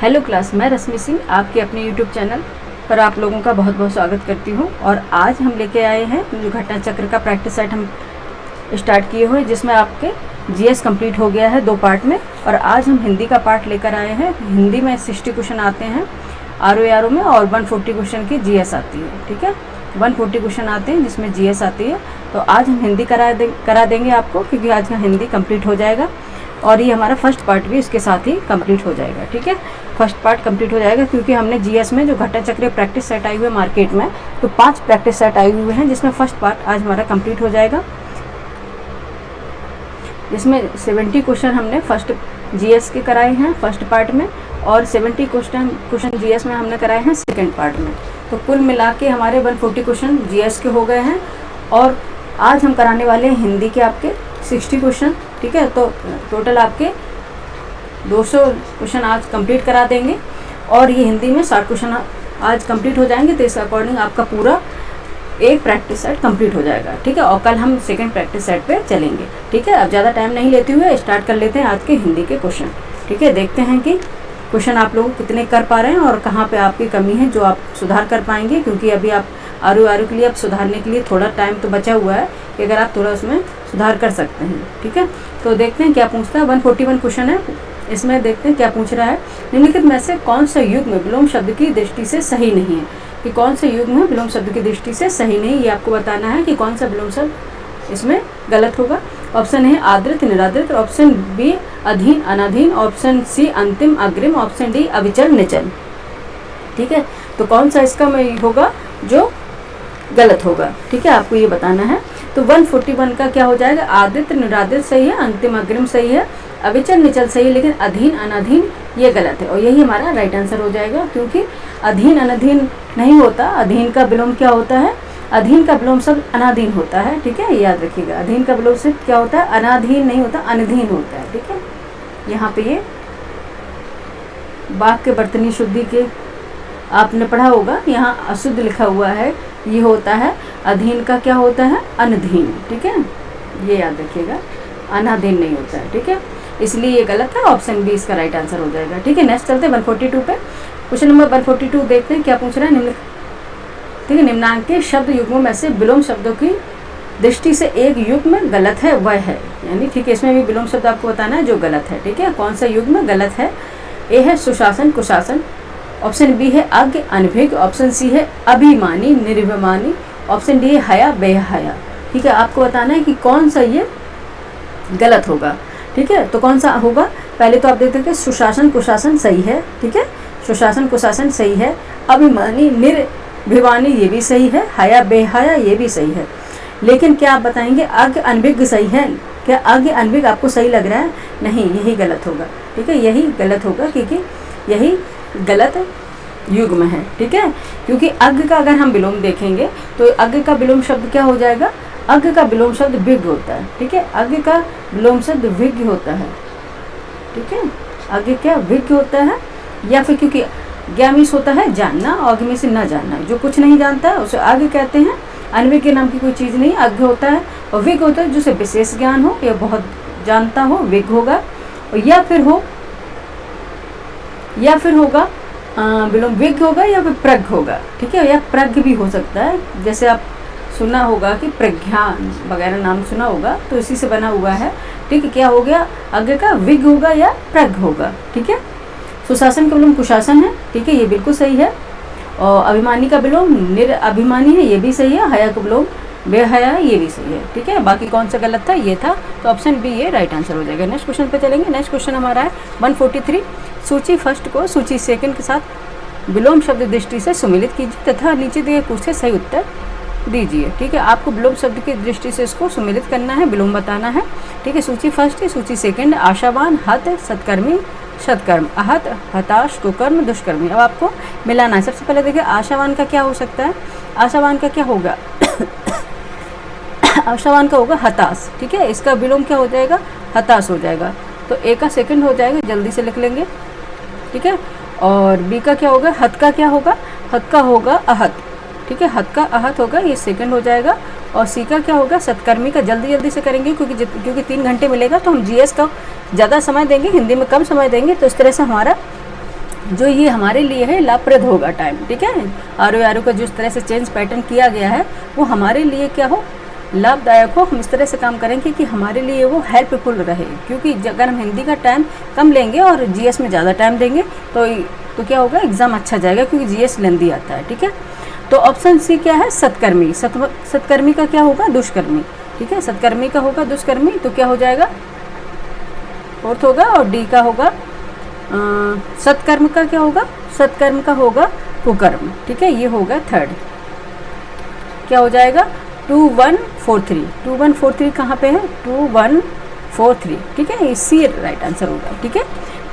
Hello class, मैं रश्मि सिंह आपके अपने यूट्यूब चैनल पर आप लोगों का बहुत बहुत स्वागत करती हूँ। और आज हम लेके आए हैं जो घटना चक्र का प्रैक्टिस सेट हम स्टार्ट किए हुए, जिसमें आपके जीएस कंप्लीट हो गया है 2 पार्ट में। और आज हम हिंदी का पार्ट लेकर आए हैं। हिंदी में 60 क्वेश्चन आते हैं आर में और 140 क्वेश्चन की जीएस आती है। ठीक है, 140 क्वेश्चन आते हैं जिसमें जीएस आती है। तो आज हम हिंदी करा देंगे आपको, क्योंकि आज का हिंदी कंप्लीट हो जाएगा और ये हमारा फर्स्ट पार्ट भी इसके साथ ही कंप्लीट हो जाएगा। ठीक है, फर्स्ट पार्ट कंप्लीट हो जाएगा क्योंकि हमने जीएस में जो घटना चक्र प्रैक्टिस सेट आई हुए मार्केट में, तो 5 प्रैक्टिस सेट आए हुए हैं जिसमें फर्स्ट पार्ट आज हमारा कंप्लीट हो जाएगा। जिसमें 70 क्वेश्चन हमने फर्स्ट जीएस के कराए हैं फर्स्ट पार्ट में, और 70 क्वेश्चन जीएस में हमने कराए हैं सेकेंड पार्ट में। तो कुल मिला के हमारे 140 क्वेश्चन जीएस के हो गए हैं। और आज हम कराने वाले हैं हिंदी के आपके 60 क्वेश्चन। ठीक है, तो टोटल आपके 200 क्वेश्चन आज कंप्लीट करा देंगे और ये हिंदी में 60 क्वेश्चन आज कंप्लीट हो जाएंगे। तो इसके अकॉर्डिंग आपका पूरा एक प्रैक्टिस सेट कंप्लीट हो जाएगा। ठीक है, और कल हम सेकंड प्रैक्टिस सेट पे चलेंगे। ठीक है, अब ज़्यादा टाइम नहीं लेते हुए स्टार्ट कर लेते हैं आज के हिंदी के क्वेश्चन। ठीक है, देखते हैं कि क्वेश्चन आप लोग कितने कर पा रहे हैं और कहाँ पे आपकी कमी है जो आप सुधार कर पाएंगे, क्योंकि अभी आप आरु के लिए अब सुधारने के लिए थोड़ा टाइम तो बचा हुआ है कि अगर आप थोड़ा उसमें सुधार कर सकते हैं। ठीक है, तो देखते हैं क्या पूछता है। 141 क्वेश्चन है, इसमें देखते हैं क्या पूछ रहा है। निम्नलिखित में से कौन सा युग्म विलोम शब्द की दृष्टि से सही नहीं है? कि कौन सा युग्म है विलोम शब्द की दृष्टि से सही नहीं, ये आपको बताना है कि कौन सा विलोम शब्द इसमें गलत होगा। ऑप्शन है आदृत निरादृत, ऑप्शन बी अधीन अनाधीन, ऑप्शन सी अंतिम अग्रिम, ऑप्शन डी अविचल निचल। ठीक है, तो कौन सा इसका में होगा जो गलत होगा? ठीक है, आपको ये बताना है। तो 141 का क्या हो जाएगा? आदित निरादित सही है, अंतिम अग्रिम सही है, अविचल निचल सही है, लेकिन अधीन अनाधीन ये गलत है। और यही हमारा राइट आंसर हो जाएगा, क्योंकि अधीन अनाधीन नहीं होता। अधीन का विलोम क्या होता है? अधीन का विलोम शब्द अनाधीन होता है। ठीक है, याद रखिएगा, अधीन का विलोम शब्द क्या होता है? अनाधीन नहीं होता, अनधीन होता है। ठीक है, यहाँ पे ये वाक्य बर्तनी शुद्धि के आपने पढ़ा होगा, यहाँ अशुद्ध लिखा हुआ है, ये होता है अधीन का क्या होता है? अनधीन। ठीक है, ये याद रखिएगा, अनाधीन नहीं होता है। ठीक है, इसलिए ये गलत है, ऑप्शन बी इसका राइट आंसर हो जाएगा। ठीक है, नेक्स्ट चलते हैं 142 पे। क्वेश्चन नंबर 142 देखते हैं क्या पूछ रहा है। ठीक है, निम्नांकित शब्द युग्मों में से विलोम शब्दों की दृष्टि से एक युग्म गलत है वह है, यानी ठीक है, इसमें भी विलोम शब्द आपको बताना है जो गलत है। ठीक है, कौन सा युग्म गलत है? ए है सुशासन कुशासन, ऑप्शन बी है अज्ञ अनभिज्ञ, ऑप्शन सी है अभिमानी निर्भिमानी, ऑप्शन डी है हया बेहया। ठीक है, आपको बताना है कि कौन सा ये गलत होगा। ठीक है, तो कौन सा होगा? पहले तो आप देखते हैं कि सुशासन कुशासन सही है। ठीक है, सुशासन कुशासन सही है, अभिमानी निर्भिमानी ये भी सही है, हया बेहया ये भी सही है। लेकिन क्या आप बताएंगे अज्ञ अनभिज्ञ सही है? क्या अज्ञ अनभिज्ञ आपको सही लग रहा है? नहीं, यही गलत होगा। ठीक है, यही गलत होगा, क्योंकि यही गलत युग्म है। ठीक है, क्योंकि अज्ञ का अगर हम विलोम देखेंगे तो अज्ञ का विलोम शब्द क्या हो जाएगा? अज्ञ का विलोम शब्द विज्ञ होता है। ठीक है, अज्ञ का विलोम शब्द विज्ञ होता है। ठीक है, अज्ञ क्या विज्ञ होता है, या फिर क्योंकि ज्ञामीस होता है जानना, और अज्ञ में से न जानना, जो कुछ नहीं जानता है उसे अज्ञ कहते हैं। अनविज्ञ नाम की कोई चीज़ नहीं, अज्ञ होता है। और विज्ञ होता है जिसे विशेष ज्ञान हो या बहुत जानता हो, विज्ञ होगा। या फिर होगा विलोम विज्ञ होगा या फिर प्रज्ञ होगा। ठीक है, या प्रज्ञ भी हो सकता है, जैसे आप सुना होगा कि प्रज्ञान वगैरह नाम सुना होगा, तो इसी से बना हुआ है। ठीक है, क्या हो गया? अज्ञ का विज्ञ होगा या प्रज्ञ होगा। ठीक है, सुशासन का विलोम कुशासन है। ठीक है, ये बिल्कुल सही है। और अभिमानी का विलोम निरअभिमानी है, ये भी सही है। हया का विलोम बेहया है, ये भी सही है। ठीक है, बाकी कौन सा गलत था? ये था, तो ऑप्शन बी ये राइट आंसर हो जाएगा। नेक्स्ट क्वेश्चन पे चलेंगे। नेक्स्ट क्वेश्चन हमारा है 143। सूची फर्स्ट को सूची सेकंड के साथ विलोम शब्द दृष्टि से सुमिलित कीजिए तथा नीचे दिए कुछ से सही उत्तर दीजिए। ठीक है, आपको विलोम शब्द की दृष्टि से इसको सुमिलित करना है, विलोम बताना है। ठीक है, सूची फर्स्ट है, सूची सेकंड आशावान हत सत्कर्मी सत्कर्म, आहत हताश कुकर्म दुष्कर्मी। अब आपको मिलाना है। सबसे पहले देखिए आशावान का क्या हो सकता है? आशावान का क्या होगा? आशावान का होगा हताश। ठीक है, इसका विलोम क्या हो जाएगा? हताश हो जाएगा। तो ए का सेकंड हो जाएगा, जल्दी से लिख लेंगे। ठीक है, और बी का क्या होगा? हत का क्या होगा? हत का होगा आहत। ठीक है, हत का आहत होगा, ये सेकंड हो जाएगा। और सी का क्या होगा? सत्कर्मी का। जल्दी से करेंगे क्योंकि 3 घंटे मिलेगा, तो हम जीएस का ज़्यादा समय देंगे, हिंदी में कम समय देंगे। तो इस तरह से हमारा जो ये हमारे लिए है लाभप्रद होगा टाइम, ठीक है। आर का जिस तरह से चेंज पैटर्न किया गया है वो हमारे लिए क्या हो, लाभदायक हो। हम इस तरह से काम करेंगे कि हमारे लिए वो हेल्पफुल रहे, क्योंकि अगर हम हिंदी का टाइम कम लेंगे और जीएस में ज़्यादा टाइम देंगे तो क्या होगा, एग्ज़ाम अच्छा जाएगा, क्योंकि जीएस लेंदी आता है, ठीक है। तो ऑप्शन सी क्या है, सत्कर्मी। सत्कर्मी का क्या होगा, दुष्कर्मी, ठीक है। सत्कर्मी का होगा दुष्कर्मी, तो क्या हो जाएगा, फोर्थ होगा। और डी का होगा सत्कर्म का क्या होगा, सत्कर्म का होगा कुकर्म, ठीक है। ये होगा थर्ड, क्या हो जाएगा 2143। 2143 कहाँ पे है, 2143, ठीक है। ये सी राइट आंसर होगा, ठीक है।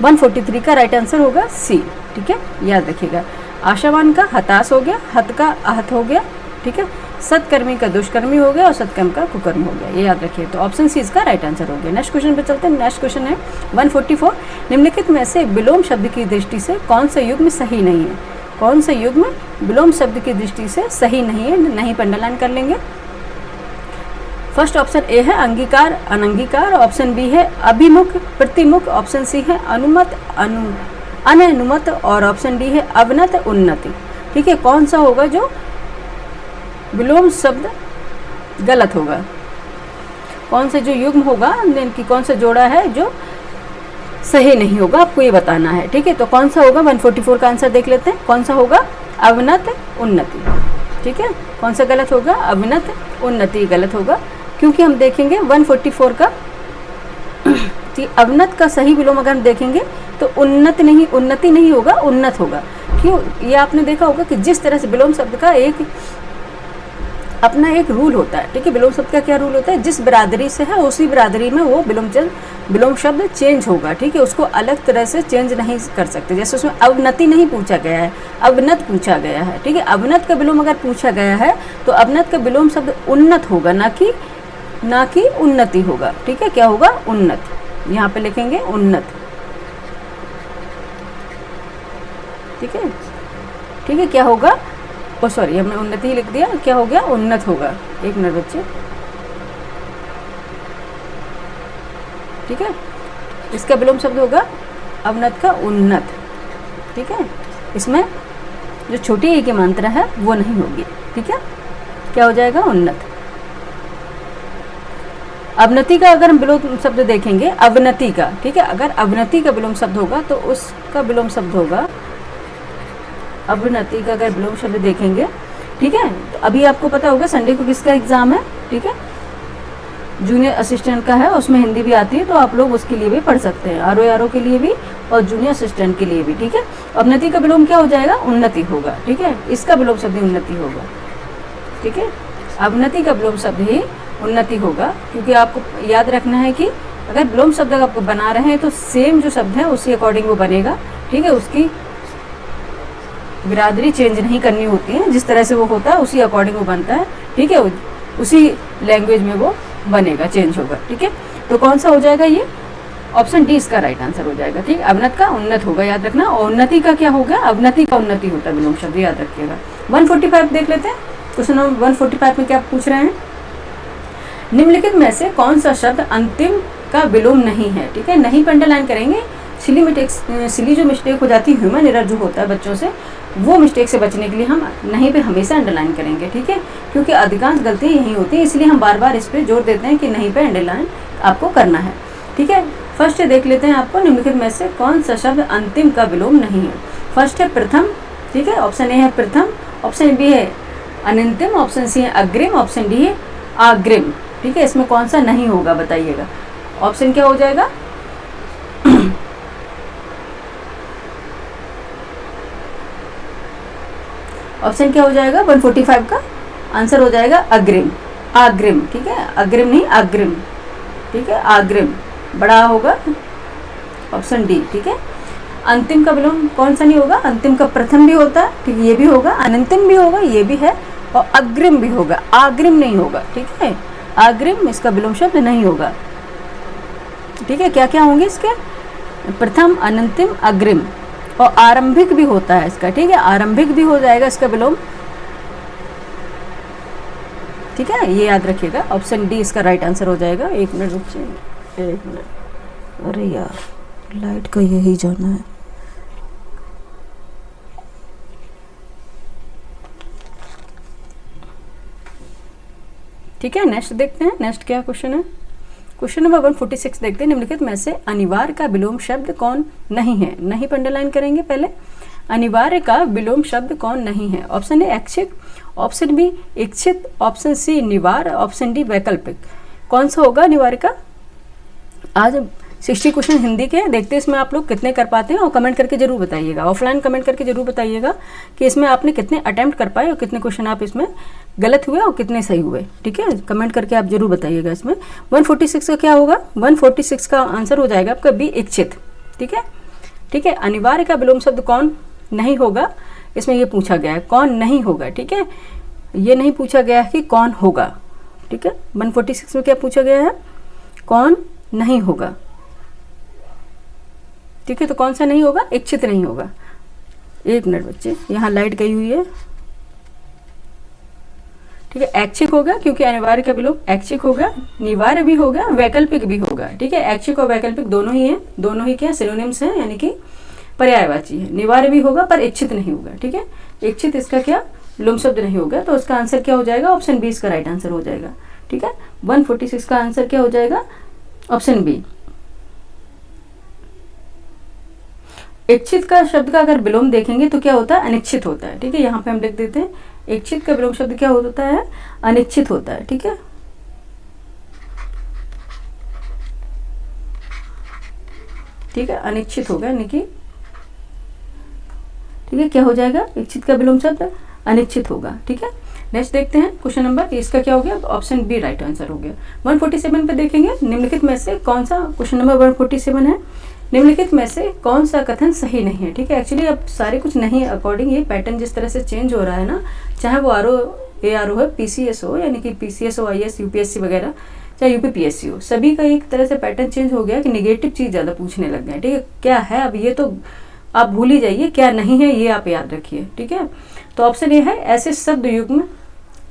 143 का राइट आंसर होगा सी, ठीक है, याद रखिएगा। आशावान का हताश हो गया, हत का आहत हो गया, ठीक है। सत्कर्मी का दुष्कर्मी हो गया और सत्कर्म का कुकर्म हो गया, ये याद रखिए। तो ऑप्शन सी इसका राइट आंसर हो गया। नेक्स्ट क्वेश्चन पे चलते हैं। नेक्स्ट क्वेश्चन है 144। निम्नलिखित में से विलोम शब्द की दृष्टि से कौन सा युग्म सही नहीं है, कौन सा युग्म विलोम शब्द की दृष्टि से सही नहीं है, नहीं पर अंडरलाइन कर लेंगे। फर्स्ट ऑप्शन ए है अंगीकार अनंगीकार, ऑप्शन बी है अभिमुख प्रतिमुख, ऑप्शन सी है अनुमत अननुमत और ऑप्शन डी है अवनत उन्नति, ठीक है। कौन सा होगा जो विलोम शब्द गलत होगा, कौन सा जो युग्म होगा कि कौन सा जोड़ा है जो सही नहीं होगा, आपको ये बताना है, ठीक है। तो कौन सा होगा, 144 का आंसर देख लेते हैं। कौन सा होगा, अवनत उन्नति, ठीक है। कौन सा गलत होगा, अवनत उन्नति गलत होगा, क्योंकि हम देखेंगे 144 का अवनत का सही विलोम अगर हम देखेंगे तो उन्नति नहीं होगा, उन्नत होगा। क्यों, ये आपने देखा होगा कि जिस तरह से विलोम शब्द का एक अपना एक रूल होता है, ठीक है। विलोम शब्द का क्या रूल होता है, जिस बिरादरी से है उसी बिरादरी में वो विलोम शब्द चेंज होगा, ठीक है। उसको अलग तरह से चेंज नहीं कर सकते। जैसे उसमें अवनति नहीं पूछा गया है, अवनत पूछा गया है, ठीक है। अवनत का विलोम अगर पूछा गया है तो अवनत का विलोम शब्द उन्नत होगा, ना कि उन्नति होगा, ठीक है। क्या होगा, उन्नत, यहाँ पे लिखेंगे उन्नत, ठीक है, ठीक है। क्या होगा, ओ सॉरी हमने उन्नति ही लिख दिया, क्या हो गया, उन्नत होगा। एक मिनट बच्चे, ठीक है। इसका विलोम शब्द होगा अवनत का उन्नत, ठीक है। इसमें जो छोटी ए की मात्रा है वो नहीं होगी, ठीक है। क्या हो जाएगा, उन्नत। अवनति का अगर हम विलोम शब्द देखेंगे, अवनति का, ठीक है, अगर अवनति का विलोम शब्द होगा तो उसका विलोम शब्द होगा अवनति का अगर विलोम शब्द देखेंगे, ठीक है। तो अभी आपको पता होगा संडे को किसका एग्जाम है, ठीक है, जूनियर असिस्टेंट का है, उसमें हिंदी भी आती है, तो आप लोग उसके लिए भी पढ़ सकते हैं, आर के लिए भी और जूनियर असिस्टेंट के लिए भी, ठीक है। अवनति का विलोम क्या हो जाएगा, उन्नति होगा, ठीक है। इसका विलोम शब्द उन्नति होगा, ठीक है। अवनति का विलोम शब्द ही उन्नति होगा, क्योंकि आपको याद रखना है कि अगर विलोम शब्द आपको बना रहे हैं तो सेम जो शब्द है उसी अकॉर्डिंग वो बनेगा, ठीक है। उसकी बिरादरी चेंज नहीं करनी होती है, जिस तरह से वो होता है उसी अकॉर्डिंग वो बनता है, ठीक है। उसी लैंग्वेज में वो बनेगा, चेंज होगा, ठीक है। तो कौन सा हो जाएगा, ये ऑप्शन डी इसका राइट आंसर हो जाएगा, ठीक। अवनत का उन्नत होगा, याद रखना। और उन्नति का क्या होगा, अवनति का उन्नति होता है विलोम शब्द, याद रखिएगा। 145 देख लेते हैं। क्वेश्चन नंबर 145 में क्या पूछ रहे हैं, निम्नलिखित में से कौन सा शब्द अंतिम का विलोम नहीं है, ठीक है। नहीं पर अंडरलाइन करेंगे। सिली जो मिस्टेक हो जाती है, ह्यूमन एरर जो होता है बच्चों से, वो मिस्टेक से बचने के लिए हम नहीं पे हमेशा अंडरलाइन करेंगे, ठीक है, क्योंकि अधिकांश गलतियाँ यही होती हैं, इसलिए हम बार बार इस पर जोर देते हैं कि नहीं पे अंडरलाइन आपको करना है, ठीक है। फर्स्ट देख लेते हैं, आपको निम्नलिखित में से कौन सा शब्द अंतिम का विलोम नहीं है। फर्स्ट है प्रथम, ठीक है, ऑप्शन ए है प्रथम, ऑप्शन बी है अनंतिम, ऑप्शन सी है अग्रिम, ऑप्शन डी है आग्रिम, ठीक है। इसमें कौन सा नहीं होगा बताइएगा। ऑप्शन क्या हो जाएगा, ऑप्शन क्या हो जाएगा, 145 का आंसर हो जाएगा अग्रिम, आग्रिम, ठीक है। अग्रिम नहीं, अग्रिम, ठीक है, आग्रिम बड़ा होगा, ऑप्शन डी, ठीक है। अंतिम का विलोम कौन सा नहीं होगा, अंतिम का प्रथम भी होता है, ठीक है, ये भी होगा, अनंतिम भी होगा, ये भी है, और अग्रिम भी होगा, आग्रिम नहीं होगा, ठीक है। आग्रिम इसका विलोम शब्द नहीं होगा, ठीक है। क्या क्या होंगे इसके, प्रथम, अनंतिम, अग्रिम, और आरंभिक भी होता है इसका, ठीक है, आरंभिक भी हो जाएगा इसका विलोम, ठीक है, ये याद रखिएगा। ऑप्शन डी इसका राइट आंसर हो जाएगा। एक मिनट रुकिए, एक मिनट, अरे यार लाइट का यही जाना है। ठीक है, नेक्स्ट देखते हैं, नेक्स्ट क्या क्वेश्चन है। क्वेश्चन नंबर 146 देखते हैं, निम्नलिखित में से अनिवार्य का विलोम शब्द कौन नहीं है। नहीं पर अंडरलाइन करेंगे पहले। अनिवार्य का विलोम शब्द कौन नहीं है। ऑप्शन ए ऐच्छिक, ऑप्शन बी इच्छित, ऑप्शन सी निवार्य, ऑप्शन डी वैकल्पिक। कौन सा होगा अनिवार्य का। आज 60 क्वेश्चन हिंदी के देखते हैं, इसमें आप लोग कितने कर पाते हैं और कमेंट करके जरूर बताइएगा। ऑफलाइन कमेंट करके जरूर बताइएगा कि इसमें आपने कितने अटेम्प्ट कर पाए और कितने क्वेश्चन आप इसमें गलत हुए और कितने सही हुए। ठीक है, कमेंट करके आप जरूर बताइएगा। इसमें 146 का क्या होगा। 146 का आंसर हो जाएगा आपका बी इच्छित। ठीक है, ठीक है, अनिवार्य का विलोम शब्द कौन नहीं होगा, इसमें ये पूछा गया है कौन नहीं होगा। ठीक है, ये नहीं पूछा गया है कि कौन होगा। ठीक है, 146 में क्या पूछा गया है, कौन नहीं होगा। ठीक है, तो कौन सा नहीं होगा, इच्छित नहीं होगा। एक मिनट बच्चे, यहाँ लाइट गई हुई है। ठीक है, ऐच्छिक होगा क्योंकि अनिवार्य का विलोम ऐच्छिक होगा, निवार्य भी होगा, वैकल्पिक भी होगा। ठीक है, ऐच्छिक और वैकल्पिक दोनों ही हैं, दोनों ही क्या सिनोनिम्स हैं, यानी कि पर्यायवाची है। निवार्य भी होगा पर इच्छित नहीं होगा। ठीक है, इच्छित इसका क्या विलोम शब्द नहीं होगा, तो उसका आंसर क्या हो जाएगा, ऑप्शन बी इसका राइट आंसर हो जाएगा। ठीक है, 146 का आंसर क्या हो जाएगा, ऑप्शन बी। इच्छित का शब्द का अगर विलोम देखेंगे तो क्या होता है, अनिच्छित होता है। ठीक है, यहाँ पे हम लिख देते हैं, इच्छित का विलोम शब्द क्या होता है, अनिच्छित होता है। ठीक है, ठीक है, अनिच्छित होगा यानी कि, ठीक है, क्या हो जाएगा, इच्छित का विलोम शब्द अनिच्छित होगा। ठीक है, नेक्स्ट देखते हैं क्वेश्चन नंबर, इसका क्या हो गया, ऑप्शन बी राइट आंसर हो गया। 147 पे देखेंगे, निम्नलिखित में से कौन सा, क्वेश्चन नंबर 147 है, निम्नलिखित में से कौन सा कथन सही नहीं है। ठीक है, एक्चुअली अब सारे कुछ नहीं, अकॉर्डिंग ये पैटर्न जिस तरह से चेंज हो रहा है ना, चाहे वो ARO है, PCS हो, यानी कि PCS हो, IS UPSC वगैरह, चाहे UPPSC हो, सभी का एक तरह से पैटर्न चेंज हो गया कि नेगेटिव चीज़ ज़्यादा पूछने लग गए। ठीक है, क्या है अब ये तो आप भूल ही जाइए, क्या नहीं है ये आप याद रखिए। ठीक है, तो ऑप्शन ए है ऐसे शब्द युग्म,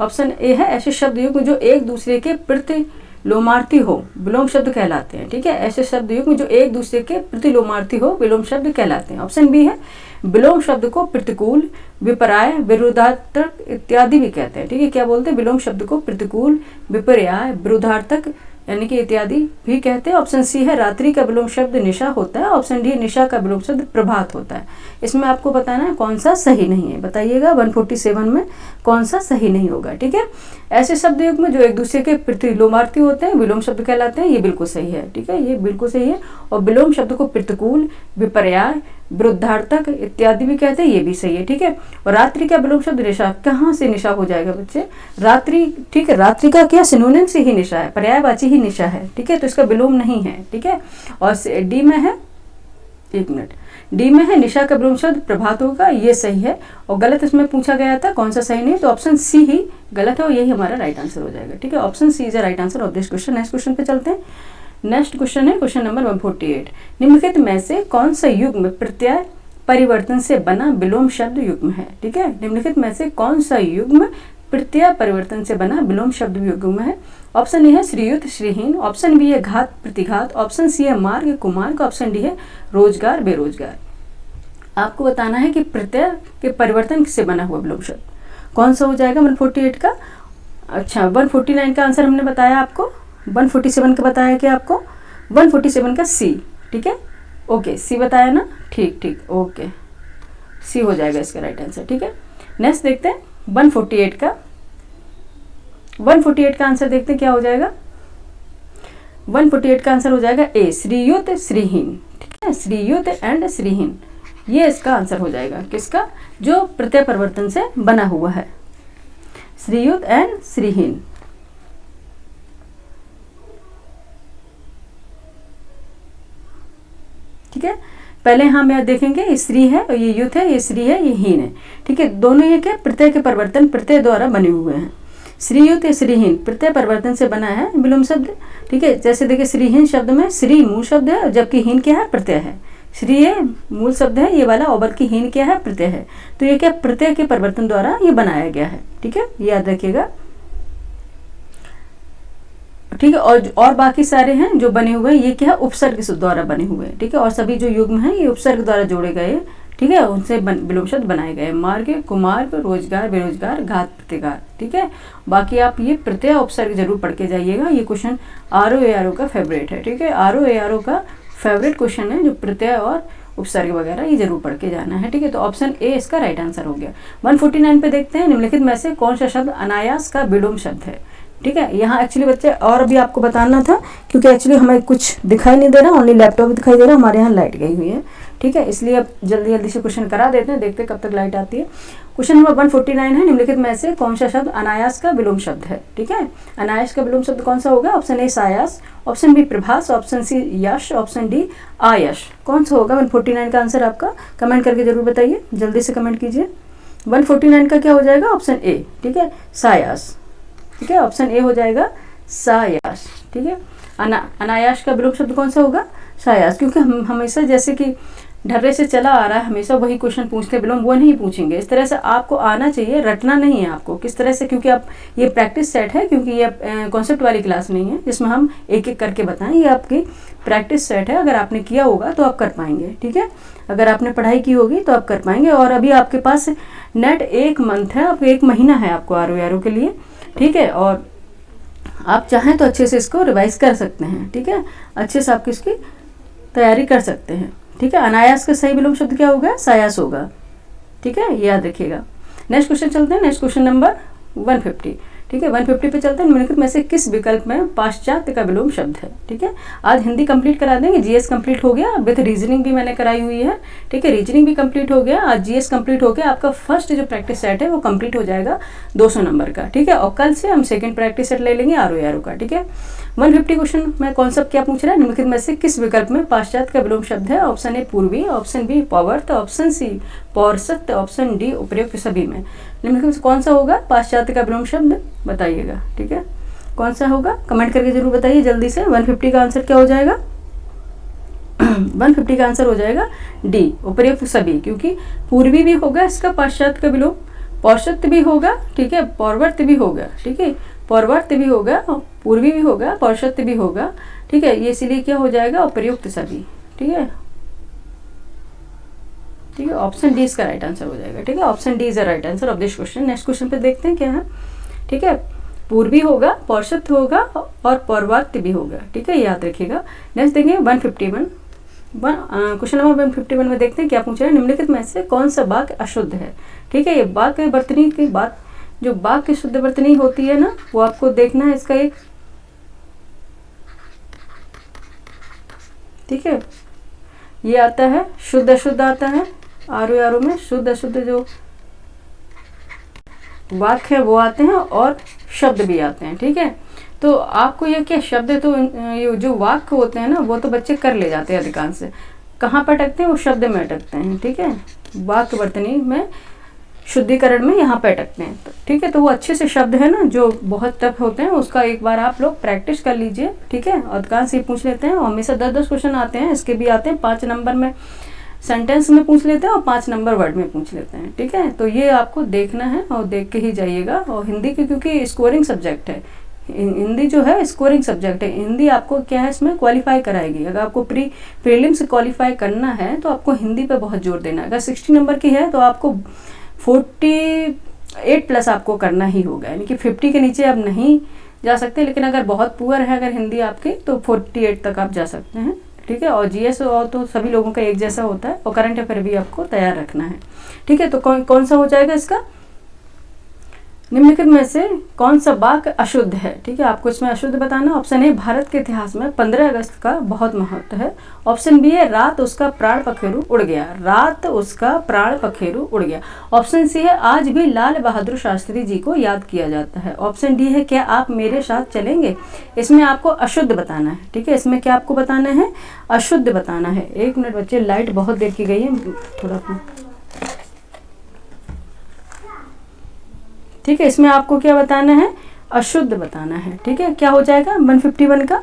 ऑप्शन ए है ऐसे शब्द युग्म जो एक दूसरे के प्रति लोमार्थी हो, विलोम शब्द कहलाते हैं। ठीक है, ऐसे शब्द युग्म जो एक दूसरे के प्रति लोमार्थी हो, विलोम शब्द कहलाते हैं। ऑप्शन बी है विलोम शब्द को प्रतिकूल, विपर्याय, विरुद्धार्थक इत्यादि भी कहते हैं। ठीक है, क्या बोलते हैं, विलोम शब्द को प्रतिकूल, विपर्याय, विरुद्धार्थक यानी कि इत्यादि भी कहते हैं। ऑप्शन सी है रात्रि का विलोम शब्द निशा होता है। ऑप्शन डी निशा का विलोम शब्द प्रभात होता है। इसमें आपको बताना है कौन सा सही नहीं है, बताइएगा 147 में कौन सा सही नहीं होगा। ठीक है, ऐसे शब्द युग्म जो एक दूसरे के प्रति लोमार्थी होते हैं, विलोम शब्द कहलाते हैं, ये बिल्कुल सही है। ठीक है, ये बिल्कुल सही है। और विलोम शब्द को प्रतिकूल, विपर्याय, विरुद्धार्थक इत्यादि भी कहते हैं, ये भी सही है। ठीक है, और रात्रि का विलोम शब्द निशा, कहाँ से निशा हो जाएगा बच्चे, रात्रि। ठीक है, रात्रि का क्या सिनोनिम से ही निशा है, पर्यायवाची ही निशा है। ठीक है, तो इसका विलोम नहीं है। ठीक है, और डी में है, एक मिनट, डी में है निशा का विलोम शब्द प्रभात होगा, ये सही है। और गलत इसमें पूछा गया था कौन सा सही नहीं, तो ऑप्शन सी ही गलत है और यही हमारा राइट आंसर हो जाएगा। ठीक है, option C is the right answer of this question. Next question पे चलते हैं। नेक्स्ट क्वेश्चन है क्वेश्चन नंबर 148, निम्नलिखित में से कौन सा युग्म प्रत्यय परिवर्तन से बना विलोम शब्द युग्म है। ठीक है, निम्नलिखित में से कौन सा युग्म प्रत्यय परिवर्तन से बना विलोम शब्द युग्म है। ऑप्शन ए है श्रीयुत श्रीहीन, ऑप्शन बी है घात प्रतिघात, ऑप्शन सी है मार्ग कुमार्ग, ऑप्शन डी है रोजगार बेरोजगार। आपको बताना है कि प्रत्यय के परिवर्तन से बना हुआ विलोम शब्द कौन सा हो जाएगा 148 का। अच्छा, 149 का आंसर हमने बताया आपको, 147 का बताया क्या आपको, 147 का सी। ठीक है, ओके, सी बताया ना, ठीक ठीक, ओके, सी हो जाएगा इसका राइट आंसर। ठीक है, नेक्स्ट देखते हैं 148 का। 148 का आंसर देखते हैं क्या हो जाएगा। 148 का आंसर हो जाएगा ए श्रीयुत श्रीहीन। ठीक है, श्रीयुत एंड श्रीहीन, ये इसका आंसर हो जाएगा, किसका, जो प्रत्यय परिवर्तन से बना हुआ है, श्रीयुत एंड श्रीहीन। ठीक है, पहले हम यहाँ देखेंगे ये श्री है और ये युत है, ये श्री है, ये हीन है। ठीक है, दोनों ये क्या प्रत्यय के परिवर्तन प्रत्यय द्वारा बने हुए हैं। श्रीयुत या श्रीहीन प्रत्यय परिवर्तन से बना है विलोम शब्द। ठीक है, जैसे देखिए श्रीहीन शब्द में श्री मूल शब्द है, जबकि हीन क्या है, प्रत्यय है। श्री है मूल शब्द है ये वाला, और बल्कि हीन क्या है, प्रत्यय है। तो ये क्या प्रत्यय के परिवर्तन द्वारा ये बनाया गया है। ठीक है, याद रखिएगा। ठीक है, और बाकी सारे हैं जो बने हुए हैं, ये क्या है, उपसर्ग द्वारा बने हुए हैं। ठीक है, और सभी जो युग्म हैं ये उपसर्ग द्वारा जोड़े गए। ठीक है, उनसे विलोम शब्द बनाए गए। मार्ग, कुमार्ग, रोजगार, बेरोजगार, घात, प्रतिगार। ठीक है, बाकी आप ये प्रत्यय उपसर्ग जरूर पढ़ के जाइएगा। ये क्वेश्चन RO का फेवरेट है। ठीक है, RO का फेवरेट क्वेश्चन है, जो प्रत्यय और उपसर्ग वगैरह ये जरूर पढ़ के जाना है। ठीक है, तो ऑप्शन ए इसका राइट आंसर हो गया। 149 पे देखते हैं, निम्नलिखित में से कौन सा शब्द अनायास का विलोम शब्द है। ठीक है, यहाँ एक्चुअली बच्चे और भी आपको बताना था, क्योंकि एक्चुअली हमें कुछ दिखाई नहीं दे रहा, ओनली लैपटॉप दिखाई दे रहा, हमारे यहाँ लाइट गई हुई है। ठीक है, इसलिए अब जल्दी जल्दी से क्वेश्चन करा देते हैं, देखते हैं कब तक लाइट आती है। क्वेश्चन नंबर 149 है, निम्नलिखित में से कौन सा शब्द अनायास का विलोम शब्द है। ठीक है, अनायास का विलोम शब्द कौन सा होगा? ऑप्शन ए सायास, ऑप्शन बी प्रभास, ऑप्शन सी यश, ऑप्शन डी आयश। कौन सा होगा 149 का आंसर आपका? कमेंट करके जरूर बताइए, जल्दी से कमेंट कीजिए। 149 का क्या हो जाएगा? Option A. ठीक है, सायास। ठीक है, ऑप्शन ए हो जाएगा सायास। ठीक है, अनायास का विलोम शब्द कौन सा होगा? सायास, क्योंकि हम हमेशा जैसे कि ढर्रे से चला आ रहा है, हमेशा वही क्वेश्चन पूछते हैं, विलोम वो नहीं पूछेंगे। इस तरह से आपको आना चाहिए, रटना नहीं है आपको किस तरह से, क्योंकि आप ये प्रैक्टिस सेट है, क्योंकि ये कॉन्सेप्ट वाली क्लास नहीं है जिसमें हम एक एक करके बताएं। ये आपकी प्रैक्टिस सेट है, अगर आपने किया होगा तो आप कर पाएंगे। ठीक है, अगर आपने पढ़ाई की होगी तो आप कर पाएंगे। और अभी आपके पास नेट 1 मंथ है, आपको 1 महीना है आपको RO के लिए। ठीक है, और आप चाहें तो अच्छे से इसको रिवाइज कर सकते हैं। ठीक है, अच्छे से आप इसकी तैयारी कर सकते हैं। ठीक है, अनायास का सही विलोम शब्द क्या होगा? सायास होगा। ठीक है, याद रखिएगा। नेक्स्ट क्वेश्चन चलते हैं, नेक्स्ट क्वेश्चन नंबर 150। ठीक है, 150 पे चलते हैं, निम्नलिखित में से किस विकल्प में पाश्चात्य का विलोम शब्द है। ठीक है, आज हिंदी कंप्लीट करा देंगे, GS कंप्लीट हो गया, विथ रीजनिंग भी मैंने कराई हुई है। ठीक है, रीजनिंग भी कंप्लीट हो गया, आज GS कंप्लीट हो गया। आपका फर्स्ट जो प्रैक्टिस सेट है वो कंप्लीट हो जाएगा 200 नंबर का। ठीक है, और कल से हम सेकंड प्रैक्टिस सेट ले लेंगे RO का। ठीक है, 150 क्वेश्चन में कॉन्सेप्ट क्या पूछ रहा है? निम्नलिखित में से किस विकल्प में पाश्चात्य का विलोम शब्द है? ऑप्शन ए पूर्वी, ऑप्शन बी पौवर्त, ऑप्शन सी पौरसत्य, ऑप्शन डी उपयुक्त सभी में। निम्नलिखित में से कौन सा होगा पाश्चात्य का विलोम शब्द? बताइएगा। ठीक है, कौन सा होगा? कमेंट करके जरूर बताइए जल्दी से। 150 का आंसर क्या हो जाएगा? 150 का आंसर हो जाएगा डी उपयुक्त सभी, क्योंकि पूर्वी भी होगा इसका पाश्चात्य का विलोम, पौरसत्य भी होगा। ठीक है, पौर्वर्त भी होगा। ठीक है, पौर्वर्त भी होगा, पूर्वी भी होगा, पौरसत्य भी होगा। ठीक है, ये इसीलिए क्या हो जाएगा? उपयुक्त सभी। ठीक है, ठीक है, ऑप्शन डी इसका राइट आंसर हो जाएगा। ठीक है, option D is the right answer of this question. Next question पे देखते हैं क्या है। ठीक है, पूर्वी होगा, पौरसत्य होगा और पौर्वात्य भी होगा। ठीक है, याद रखिएगा। नेक्स्ट देखेंगे 151 क्वेश्चन नंबर 151 में देखते हैं क्या पूछ रहे हैं। निम्नलिखित में से कौन सा वाक्य अशुद्ध है? ठीक है, ये वाक्य वर्तनी की बात, जो वाक्य शुद्ध वर्तनी होती है ना, वो आपको देखना है इसका एक। ठीक है, ये आता है शुद्ध अशुद्ध आता है RO में। शुद्ध अशुद्ध जो वाक्य है वो आते हैं और शब्द भी आते हैं। ठीक है, तो आपको ये क्या शब्द है, तो ये जो वाक्य होते हैं ना वो तो बच्चे कर ले जाते हैं अधिकांश से। कहाँ पर अटकते हैं? वो शब्द में अटकते हैं। ठीक है, वाक्य वर्तनी में, शुद्धिकरण में यहाँ पे अटकते हैं। तो ठीक है, तो वो अच्छे से शब्द है ना जो बहुत टफ होते हैं, उसका एक बार आप लोग प्रैक्टिस कर लीजिए। ठीक है, अधिकांश ही पूछ लेते हैं, और हमेशा 10-10 क्वेश्चन आते हैं, इसके भी आते हैं 5 नंबर में सेंटेंस में पूछ लेते हैं और 5 नंबर वर्ड में पूछ लेते हैं। ठीक है, तो ये आपको देखना है और देख के ही जाइएगा। और हिंदी की क्योंकि स्कोरिंग सब्जेक्ट है, हिंदी जो है स्कोरिंग सब्जेक्ट है, हिंदी आपको क्या है इसमें क्वालिफाई कराएगी। अगर आपको प्रीलिम्स क्वालिफाई करना है तो आपको हिंदी पे बहुत जोर देना है। अगर 60 नंबर की है तो आपको 48 प्लस आपको करना ही होगा, यानी कि 50 के नीचे आप नहीं जा सकते। लेकिन अगर बहुत पुअर है अगर हिंदी आपकी, तो 48 तक आप जा सकते हैं। ठीक है, और GS और तो सभी लोगों का एक जैसा होता है, और करंट अफेयर भी आपको तैयार रखना है। ठीक है, तो कौन सा हो जाएगा इसका? निम्नलिखित में से कौन सा वाक्य अशुद्ध है? ठीक है, आपको इसमें अशुद्ध बताना। ऑप्शन ए भारत के इतिहास में 15 अगस्त का बहुत महत्व है। ऑप्शन बी है रात उसका प्राण पखेरु उड़ गया, रात उसका प्राण पखेरु उड़ गया। ऑप्शन सी है आज भी लाल बहादुर शास्त्री जी को याद किया जाता है। ऑप्शन डी है क्या आप मेरे साथ चलेंगे। इसमें आपको अशुद्ध बताना है। ठीक है, इसमें क्या आपको बताना है? अशुद्ध बताना है। 1 मिनट बच्चे, लाइट बहुत देर की गई है, थोड़ा। ठीक है, इसमें आपको क्या बताना है? अशुद्ध बताना है। ठीक है, क्या हो जाएगा 151 का?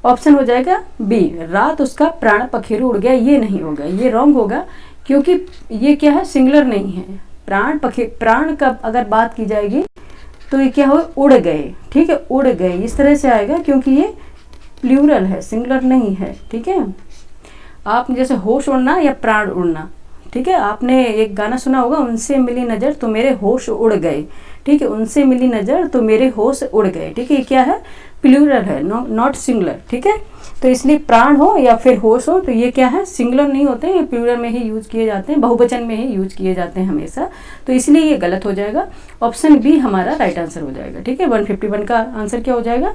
ऑप्शन हो जाएगा बी, रात उसका प्राण पखेरु उड़ गया। ये नहीं होगा, ये रॉन्ग होगा, क्योंकि ये क्या है? सिंगुलर नहीं है। प्राण का अगर बात की जाएगी तो ये क्या हो? उड़ गए। ठीक है, उड़ गए इस तरह से आएगा, क्योंकि ये प्लूरल है, सिंगुलर नहीं है। ठीक है, आप जैसे होश उड़ना या प्राण उड़ना, ठीक है, आपने एक गाना सुना होगा, उनसे मिली नज़र तो मेरे होश उड़ गए। ठीक है, उनसे मिली नज़र तो मेरे होश उड़ गए। ठीक है, ये क्या है, प्लूरल है, नॉट सिंगुलर। ठीक है, तो इसलिए प्राण हो या फिर होश हो तो ये क्या है, सिंगुलर नहीं होते हैं, ये प्लूरल में ही यूज किए जाते हैं, बहुवचन में ही यूज किए जाते हैं हमेशा। तो इसलिए ये गलत हो जाएगा, ऑप्शन बी हमारा राइट आंसर हो जाएगा। ठीक है, 151 का आंसर क्या हो जाएगा,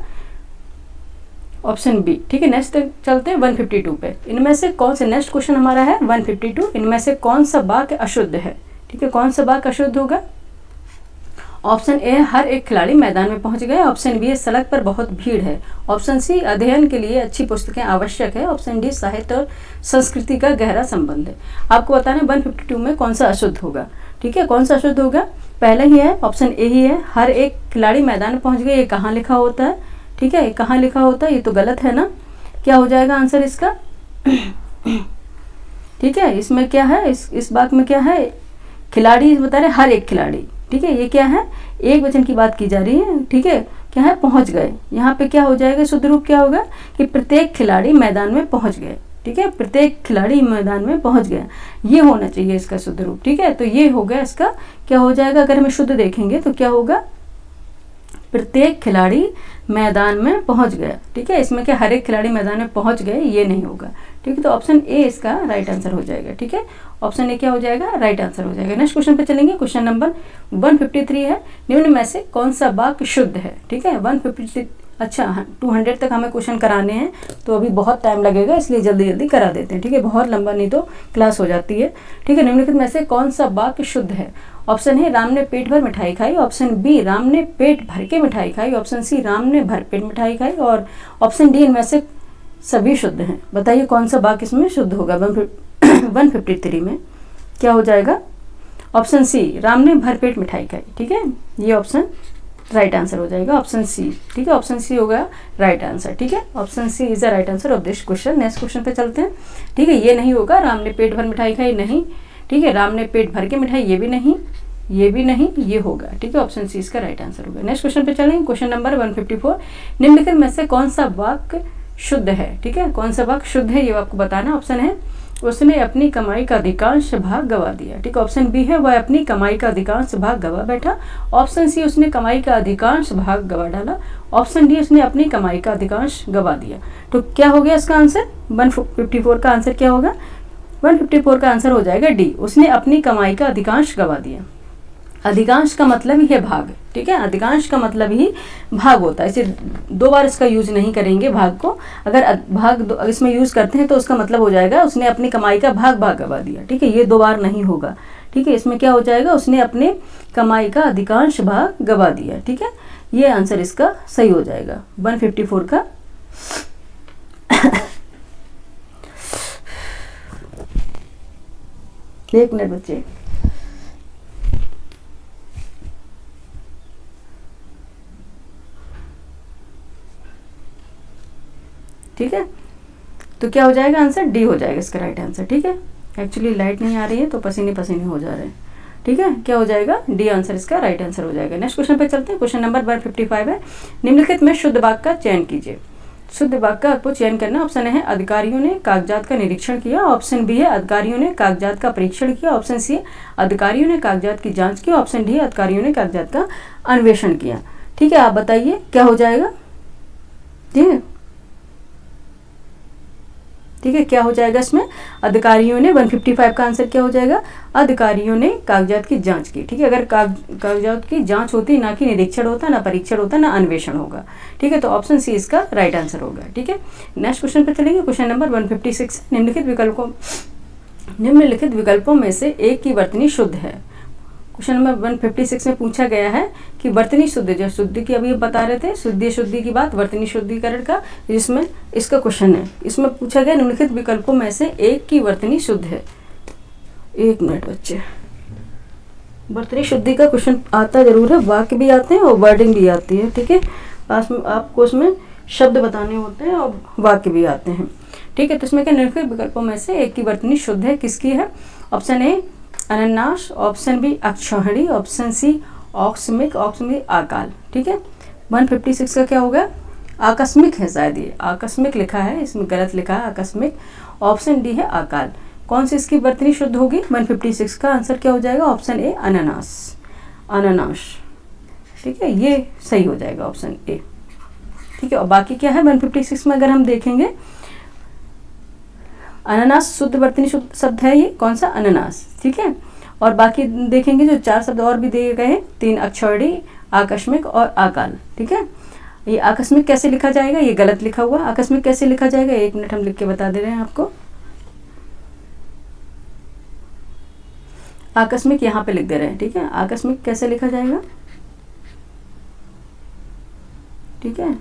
ऑप्शन बी। ठीक है, नेक्स्ट चलते हैं 152 पे। इनमें से कौन से, नेक्स्ट क्वेश्चन हमारा है 152, इनमें से कौन सा वाक्य अशुद्ध है। ठीक है, कौन सा वाक्य अशुद्ध होगा, ऑप्शन ए हर एक खिलाड़ी मैदान में पहुंच गए, ऑप्शन बी सड़क पर बहुत भीड़ है, ऑप्शन सी अध्ययन के लिए अच्छी पुस्तकें आवश्यक है, ऑप्शन डी साहित्य और संस्कृति का गहरा संबंध है। आपको बताना 152 में कौन सा अशुद्ध होगा। ठीक है, कौन सा अशुद्ध होगा, पहला ही है, ऑप्शन ए ही है, हर एक खिलाड़ी मैदान में पहुंच गए। ये कहाँ लिखा होता है, ठीक है, कहाँ लिखा होता है, ये तो गलत है ना। क्या हो जाएगा आंसर इसका, ठीक है, इसमें क्या है, इस बात में क्या है, खिलाड़ी बता रहे हर एक खिलाड़ी। ठीक है, ये क्या है, एक वचन की बात की जा रही है। ठीक है, क्या है, पहुंच गए। यहाँ पे क्या हो जाएगा, शुद्ध रूप क्या होगा कि प्रत्येक खिलाड़ी मैदान में पहुंच गए। ठीक है, प्रत्येक खिलाड़ी मैदान में पहुंच गया, ये होना चाहिए इसका शुद्ध रूप। ठीक है, तो ये हो गया इसका, क्या हो जाएगा, अगर हम शुद्ध देखेंगे तो क्या होगा, प्रत्येक खिलाड़ी मैदान में पहुंच गया। ठीक है, इसमें क्या हर एक खिलाड़ी मैदान में पहुंच गए, ये नहीं होगा। ठीक है, तो ऑप्शन ए इसका राइट आंसर हो जाएगा। ठीक है, ऑप्शन ए क्या हो जाएगा, राइट आंसर हो जाएगा। नेक्स्ट क्वेश्चन पे चलेंगे, क्वेश्चन नंबर 153 है, निम्न में से कौन सा वाक्य शुद्ध है। ठीक है, 153, अच्छा 200 तक हमें क्वेश्चन कराने हैं, तो अभी बहुत टाइम लगेगा, इसलिए जल्दी जल्दी करा देते हैं। ठीक है, बहुत लंबा नहीं तो क्लास हो जाती है। ठीक है, निम्नलिखित में से कौन सा वाक्य शुद्ध है, ऑप्शन ए राम ने पेट भर मिठाई खाई, ऑप्शन बी राम ने पेट भर के मिठाई खाई, ऑप्शन सी राम ने भर पेट मिठाई खाई, और ऑप्शन डी इनमें से सभी शुद्ध हैं। बताइए कौन सा वाक्य इसमें शुद्ध होगा। 153 में क्या हो जाएगा, ऑप्शन सी राम ने भर पेट मिठाई खाई। ठीक है, ये ऑप्शन राइट आंसर हो जाएगा, ऑप्शन सी। ठीक है, ऑप्शन सी हो गया राइट आंसर। ठीक है, option C is the right answer of this question. Next question पे चलते हैं। ठीक है, ये नहीं होगा, राम ने पेट भर मिठाई खाई नहीं। ठीक है, राम ने पेट भर के मिठाई, ये भी नहीं, ये भी नहीं, ये होगा। ठीक है, ऑप्शन सी इसका राइट आंसर होगा। नेक्स्ट क्वेश्चन पे चलेंगे, क्वेश्चन नंबर 154, निम्नलिखित में से कौन सा वाक्य शुद्ध है। ठीक है, कौन सा वाक्य शुद्ध है ये आपको बताना। ऑप्शन है उसने अपनी कमाई का अधिकांश भाग गवा दिया। ठीक है, ऑप्शन बी है वह अपनी कमाई का अधिकांश भाग गवा बैठा, ऑप्शन सी उसने कमाई का अधिकांश भाग गवा डाला, ऑप्शन डी उसने अपनी कमाई का अधिकांश गवा दिया। तो क्या हो गया इसका आंसर, 154 का आंसर क्या होगा, 154 का आंसर हो जाएगा डी, उसने अपनी कमाई का अधिकांश गवा दिया। अधिकांश का मतलब ही है भाग। ठीक है, अधिकांश का मतलब ही भाग होता है, इसे दो बार इसका यूज नहीं करेंगे भाग को। अगर भाग इसमें यूज करते हैं तो उसका मतलब हो जाएगा उसने अपनी कमाई का भाग गवा दिया। ठीक है, ये दो बार नहीं होगा। ठीक है, इसमें क्या हो जाएगा, उसने अपने कमाई का अधिकांश भाग गवा दिया। ठीक है, ये आंसर इसका सही हो जाएगा 154 का। एक मिनट बच्चे, ठीक है, तो क्या हो जाएगा आंसर, डी हो जाएगा इसका राइट आंसर। ठीक है, एक्चुअली लाइट नहीं आ रही है तो पसीने पसीने हो जा रहे हैं। ठीक है, क्या हो जाएगा, डी आंसर इसका राइट आंसर हो जाएगा। नेक्स्ट क्वेश्चन पे चलते हैं, क्वेश्चन नंबर 155 है, निम्नलिखित में शुद्ध वाक्य का चयन कीजिए। शुद्ध वाक्य का आपको चयन करना। ऑप्शन है अधिकारियों ने कागजात का निरीक्षण किया, ऑप्शन बी है अधिकारियों ने कागजात का परीक्षण किया, ऑप्शन सी अधिकारियों ने कागजात की जांच की, ऑप्शन डी अधिकारियों ने कागजात का अन्वेषण किया। ठीक है, आप बताइए क्या हो जाएगा। ठीक है, ठीक है, क्या हो जाएगा इसमें, अधिकारियों ने, 155 का आंसर क्या हो जाएगा, अधिकारियों ने कागजात की जांच की। ठीक है, अगर कागजात की जांच होती, ना कि निरीक्षण होता, ना परीक्षण होता, ना अन्वेषण होगा। ठीक है, तो ऑप्शन सी इसका राइट आंसर होगा। ठीक है, नेक्स्ट क्वेश्चन पर चलेंगे, क्वेश्चन नंबर 156, निम्नलिखित विकल्पों में से एक की वर्तनी शुद्ध है। क्वेश्चन नंबर 156 में पूछा गया है कि वर्तनी शुद्ध, जो शुद्धि की अभी बता रहे थे, शुद्धि की बात, वर्तनी शुद्धिकरण का, जिसमें इसका क्वेश्चन है, इसमें पूछा गया निम्नलिखित विकल्पों में से एक की वर्तनी शुद्ध है। एक मिनट बच्चे, वर्तनी शुद्धि का क्वेश्चन आता जरूर है, वाक्य भी आते हैं और वर्डिंग भी आती है। ठीक है, पास में आपको उसमें शब्द बताने होते हैं और वाक्य भी आते हैं। ठीक है, तो इसमें क्या निम्नलिखित विकल्पों में से एक की वर्तनी शुद्ध है, किसकी है। ऑप्शन ए अनन्नास, ऑप्शन बी अक्षौहिणी, ऑप्शन सी आकस्मिक, ऑप्शन बी अकाल। ठीक है, 156 का क्या होगा, आकस्मिक है शायद, ये आकस्मिक लिखा है, इसमें गलत लिखा है आकस्मिक, ऑप्शन डी है अकाल। कौन सी इसकी वर्तनी शुद्ध होगी? 156 का आंसर क्या हो जाएगा? ऑप्शन ए अनानास, अनानास। ठीक है, ये सही हो जाएगा ऑप्शन ए। ठीक है, और बाकी क्या है 156 में अगर हम देखेंगे, अनानास शुद्ध वर्तनी शुद्ध शब्द है, ये कौन सा? अनानास। ठीक है, और बाकी देखेंगे जो 4 शब्द और भी दिए गए हैं, 3 अक्षौहिणी, आकस्मिक और अकाल। ठीक है, ये आकस्मिक कैसे लिखा जाएगा? ये गलत लिखा हुआ। आकस्मिक कैसे लिखा जाएगा? 1 मिनट हम लिख के बता दे रहे हैं आपको। आकस्मिक यहाँ पे लिख दे रहे हैं। ठीक है, आकस्मिक कैसे लिखा जाएगा? ठीक है,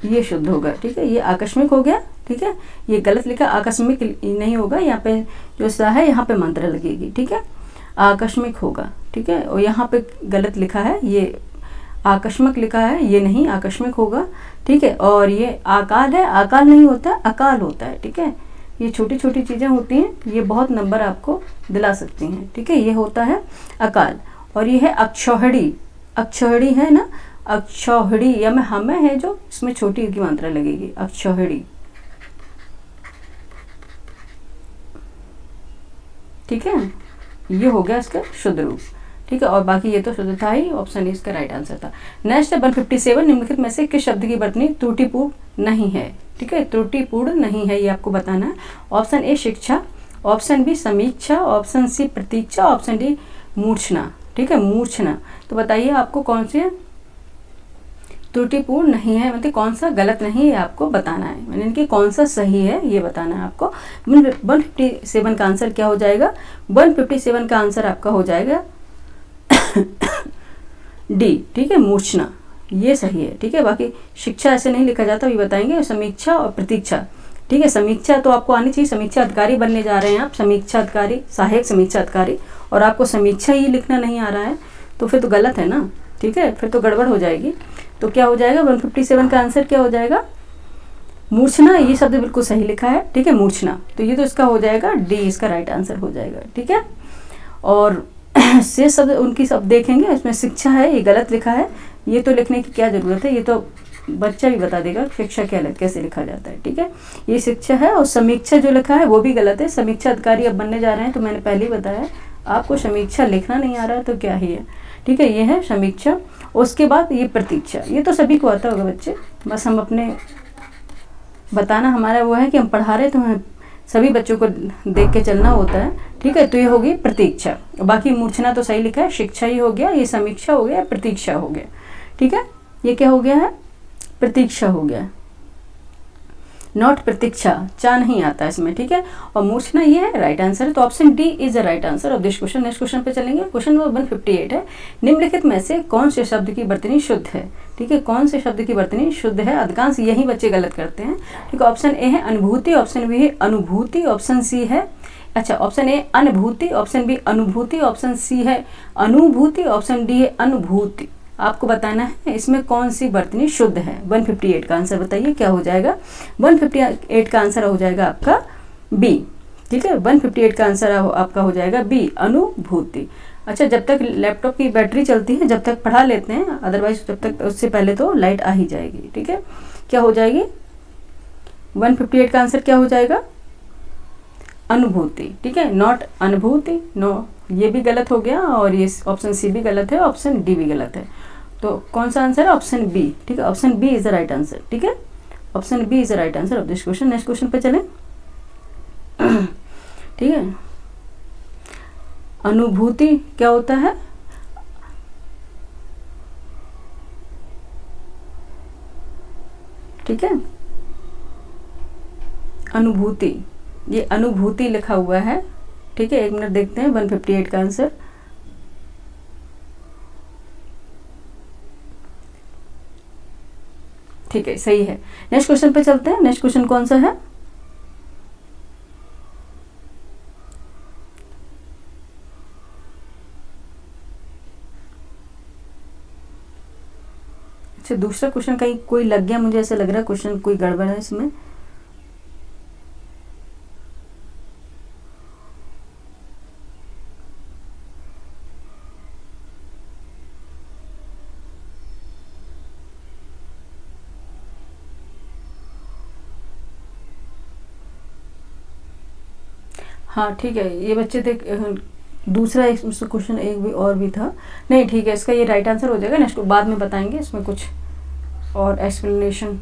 ये शुद्ध होगा। ठीक है, ये आकस्मिक हो गया। ठीक है, ये गलत लिखा, आकस्मिक नहीं होगा। यहाँ पे जो सा है यहाँ पे मंत्र लगेगी। ठीक है, आकस्मिक होगा। ठीक है, और यहाँ पे गलत लिखा है, ये आकस्मिक लिखा है, ये नहीं, आकस्मिक होगा। ठीक है, और ये आकाल है, आकाल नहीं होता, अकाल होता है। ठीक है, ये छोटी छोटी चीज़ें होती हैं, ये बहुत नंबर आपको दिला सकती हैं। ठीक है, ये होता है अकाल। और ये है अक्षौहिणी, अक्षौहिणी है ना, अक्षौहिणी या में हमें है जो, इसमें छोटी की मात्रा लगेगी, अक्षौहिणी। ठीक है, ये हो गया इसका शुद्ध रूप। ठीक है, और बाकी ये तो शुद्ध था ही, ऑप्शन ए इसका राइट आंसर था। नेक्स्ट है 157, निम्नलिखित में से किस शब्द की वर्तनी त्रुटिपूर्ण नहीं है? ठीक है, त्रुटिपूर्ण नहीं है, ये आपको बताना है। ऑप्शन ए शिक्षा, ऑप्शन बी समीक्षा, ऑप्शन सी प्रतीक्षा, ऑप्शन डी मूर्छना। ठीक है, मूर्छना। तो बताइए आपको कौन सी त्रुटिपूर्ण नहीं है, मतलब कौन सा गलत नहीं है, आपको बताना है। मैंने इनकी कौन सा सही है ये बताना है आपको। 157 का आंसर क्या हो जाएगा? 157 का आंसर आपका हो जाएगा डी। ठीक है, मूर्छना, ये सही है। ठीक है, बाकी शिक्षा ऐसे नहीं लिखा जाता, ये बताएंगे। समीक्षा और प्रतीक्षा। ठीक है, समीक्षा तो आपको आनी चाहिए, समीक्षा अधिकारी बनने जा रहे हैं आप, समीक्षा अधिकारी, सहायक समीक्षा अधिकारी, और आपको समीक्षा ही लिखना नहीं आ रहा है, तो फिर तो गलत है ना। ठीक है, फिर तो गड़बड़ हो जाएगी। तो क्या हो जाएगा 157 का आंसर क्या हो जाएगा? मूर्छना। ये शब्द बिल्कुल सही लिखा है। ठीक है, मूर्छना, तो ये तो इसका हो जाएगा डी, इसका राइट आंसर हो जाएगा। ठीक है, और से शब्द उनकी सब देखेंगे, इसमें शिक्षा है, ये गलत लिखा है। ये तो लिखने की क्या ज़रूरत है, ये तो बच्चा भी बता देगा शिक्षा क्या कैसे लिखा जाता है। ठीक है, ये शिक्षा है। और समीक्षा जो लिखा है वो भी गलत है। समीक्षा अधिकारी अब बनने जा रहे हैं, तो मैंने पहले ही बताया आपको समीक्षा लिखना नहीं आ रहा है तो क्या ही है। ठीक है, ये है समीक्षा। उसके बाद ये प्रतीक्षा, ये तो सभी को आता होगा बच्चे, बस हम अपने बताना हमारा वो है कि हम पढ़ा रहे तो हमें सभी बच्चों को देख के चलना होता है। ठीक है, तो ये होगी प्रतीक्षा। बाकी मूर्छना तो सही लिखा है, शिक्षा ही हो गया, ये समीक्षा हो गया, प्रतीक्षा हो गया। ठीक है, ये क्या हो गया है? प्रतीक्षा हो गया, नॉट प्रतीक्षा, चा नहीं आता इसमें। ठीक है, और मूर्छना ये है राइट आंसर है, तो option D is the right answer of this question. Next question पे चलेंगे। क्वेश्चन नंबर 158 है, निम्नलिखित में से कौन से शब्द की वर्तनी शुद्ध है? ठीक है, कौन से शब्द की वर्तनी शुद्ध है? अधिकांश यही बच्चे गलत करते हैं। ठीक है, ऑप्शन ए है अनुभूति, ऑप्शन बी है अनुभूति, ऑप्शन सी है, अच्छा ऑप्शन ए अनुभूति, ऑप्शन बी अनुभूति, ऑप्शन सी है अनुभूति, ऑप्शन डी है अनुभूति। आपको बताना है इसमें कौन सी वर्तनी शुद्ध है। 158 का आंसर बताइए क्या हो जाएगा? 158 का आंसर हो जाएगा आपका बी। ठीक है, 158 का आंसर आपका हो जाएगा बी, अनुभूति। अच्छा, जब तक लैपटॉप की बैटरी चलती है जब तक पढ़ा लेते हैं, अदरवाइज जब तक उससे पहले तो लाइट आ ही जाएगी। ठीक है, क्या हो जाएगी? 158 का आंसर क्या हो जाएगा? अनुभूति। ठीक है, नॉट अनुभूति, नो, ये भी गलत हो गया, और ये ऑप्शन सी भी गलत है, ऑप्शन डी भी गलत है। तो कौन सा आंसर है? Option B. ठीक है, option B is the right answer. ठीक है, option B is the right answer of this question. Next question पे चलें। ठीक है, अनुभूति क्या होता है? ठीक है, अनुभूति, ये अनुभूति लिखा हुआ है। ठीक है, एक मिनट देखते हैं 158 का आंसर। ठीक है, सही है। नेक्स्ट क्वेश्चन पे चलते हैं। नेक्स्ट क्वेश्चन कौन सा है? अच्छा, दूसरा क्वेश्चन कहीं कोई लग गया, मुझे ऐसा लग रहा है क्वेश्चन कोई गड़बड़ है इसमें। हाँ ठीक है, ये बच्चे देख दूसरा एक क्वेश्चन एक भी और भी था, नहीं ठीक है, इसका ये राइट आंसर हो जाएगा, नेक्स्ट बाद में बताएंगे, इसमें कुछ और एक्सप्लेनेशन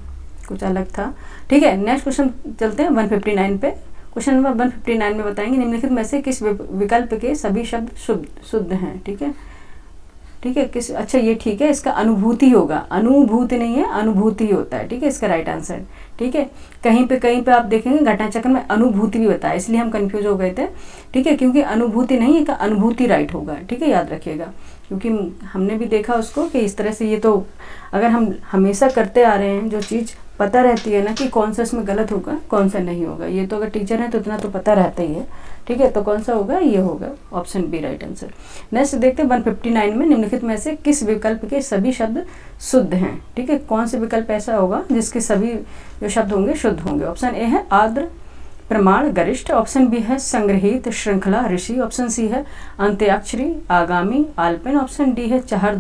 कुछ अलग था। ठीक है, नेक्स्ट क्वेश्चन चलते हैं 159 पे। क्वेश्चन नंबर 159 में बताएंगे निम्नलिखित में से किस विकल्प के सभी शब्द शुद्ध हैं। ठीक है, ठीक है, किस, अच्छा ये ठीक है, इसका अनुभूति होगा, अनुभूति नहीं है, अनुभूति होता है। ठीक है, इसका राइट आंसर। ठीक है, कहीं पे आप देखेंगे घटनाचक्र में अनुभूति भी बताया, इसलिए हम कंफ्यूज हो गए थे। ठीक है, क्योंकि अनुभूति नहीं है, अनुभूति राइट होगा। ठीक है, याद रखिएगा, क्योंकि हमने भी देखा उसको कि इस तरह से ये तो अगर हम हमेशा करते आ रहे हैं, जो चीज़ पता रहती है ना कि कौन सा इसमें गलत होगा कौन सा नहीं होगा, ये तो अगर टीचर है तो इतना तो पता रहता ही है। ठीक है, तो कौन सा होगा, ये होगा option B right answer. Next देखते हैं 159 में निम्नलिखित में से किस विकल्प के सभी शब्द शुद्ध हैं। ठीक है, कौन से विकल्प ऐसा होगा जिसके सभी जो शब्द होंगे शुद्ध होंगे। ऑप्शन ए है आर्द्र, प्रमाण, गरिष्ठ। ऑप्शन बी है संग्रहित, श्रृंखला, ऋषि। ऑप्शन सी है अंत्याक्षरी, आगामी, आलपिन। ऑप्शन डी है चार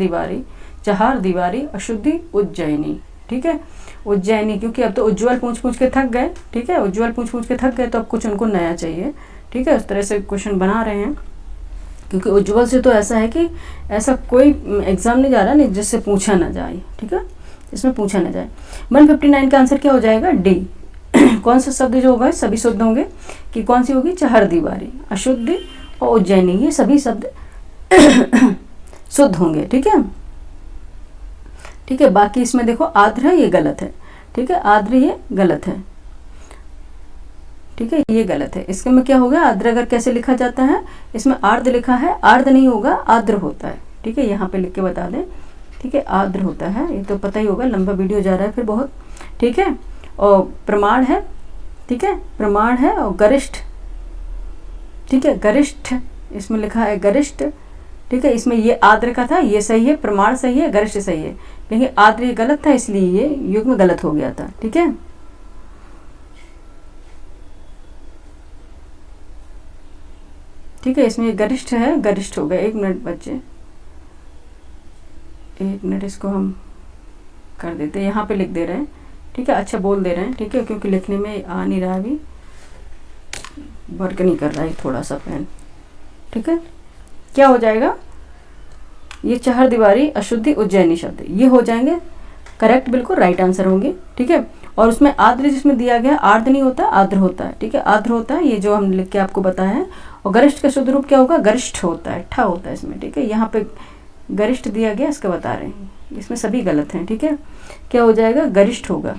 दीवारी, अशुद्धि, उज्जैनी। ठीक है, उज्जैनी, क्योंकि अब तो उज्ज्वल पूछ के थक गए। ठीक है, उज्ज्वल पूछ के थक गए, तो अब कुछ उनको नया चाहिए। ठीक है, उस तरह से क्वेश्चन बना रहे हैं, क्योंकि उज्ज्वल से तो ऐसा है कि ऐसा कोई एग्जाम नहीं जा रहा नहीं जिससे पूछा ना जाए। ठीक है, इसमें पूछा ना जाए। 159 का आंसर क्या हो जाएगा, डी। कौन सा शब्द जो होगा सभी शुद्ध होंगे, कि कौन सी होगी, चार दीवारी, अशुद्धि और उज्जैनी, ये सभी शब्द शुद्ध होंगे। ठीक है, ठीक है, बाकी इसमें देखो आर्द्र है, ये गलत है। ठीक है, आर्द्र ये गलत है। ठीक है, ये गलत है। इसके में क्या होगा, आर्द्र अगर कैसे लिखा जाता है, इसमें आर्द्र लिखा है, आर्द्र नहीं होगा, आर्द्र होता है। ठीक है, यहाँ पे लिख के बता दें। ठीक है, आर्द्र होता है, ये तो पता ही होगा, लंबा वीडियो जा रहा है फिर बहुत। ठीक है, और प्रमाण है। ठीक है, प्रमाण है और गरिष्ठ। ठीक है, गरिष्ठ इसमें लिखा है, गरिष्ठ। ठीक है, इसमें ये आर्द्र का था, ये सही है, प्रमाण सही है, गरिष्ठ सही है, लेकिन आर्द्र ये गलत था, इसलिए ये युग्म गलत हो गया था। ठीक है, ठीक है, इसमें गरिष्ठ है, गरिष्ठ हो गया। 1 मिनट बच्चे, 1 मिनट, इसको हम कर देते हैं, यहाँ पे लिख दे रहे हैं। ठीक है, अच्छा बोल दे रहे हैं। ठीक है, क्योंकि लिखने में आ नहीं रहा, अभी वर्क नहीं कर रहा है थोड़ा सा पेन। ठीक है, क्या हो जाएगा, ये चार दीवारी, अशुद्धि, उज्जैनी शब्द ये हो जाएंगे करेक्ट, बिल्कुल राइट आंसर होंगे। ठीक है, और उसमें आर्द्र जिसमें दिया गया, आर्द्र नहीं होता, आर्द्र होता है। ठीक है, आर्द्र होता है, ये जो हम लिख के आपको बताया है। और गरिष्ठ का शुद्ध रूप क्या होगा, गरिष्ठ होता है, ठा होता है इसमें। ठीक है, यहाँ पे गरिष्ठ दिया गया, इसका बता रहे हैं, इसमें सभी गलत हैं। ठीक है, क्या हो जाएगा, गरिष्ठ होगा।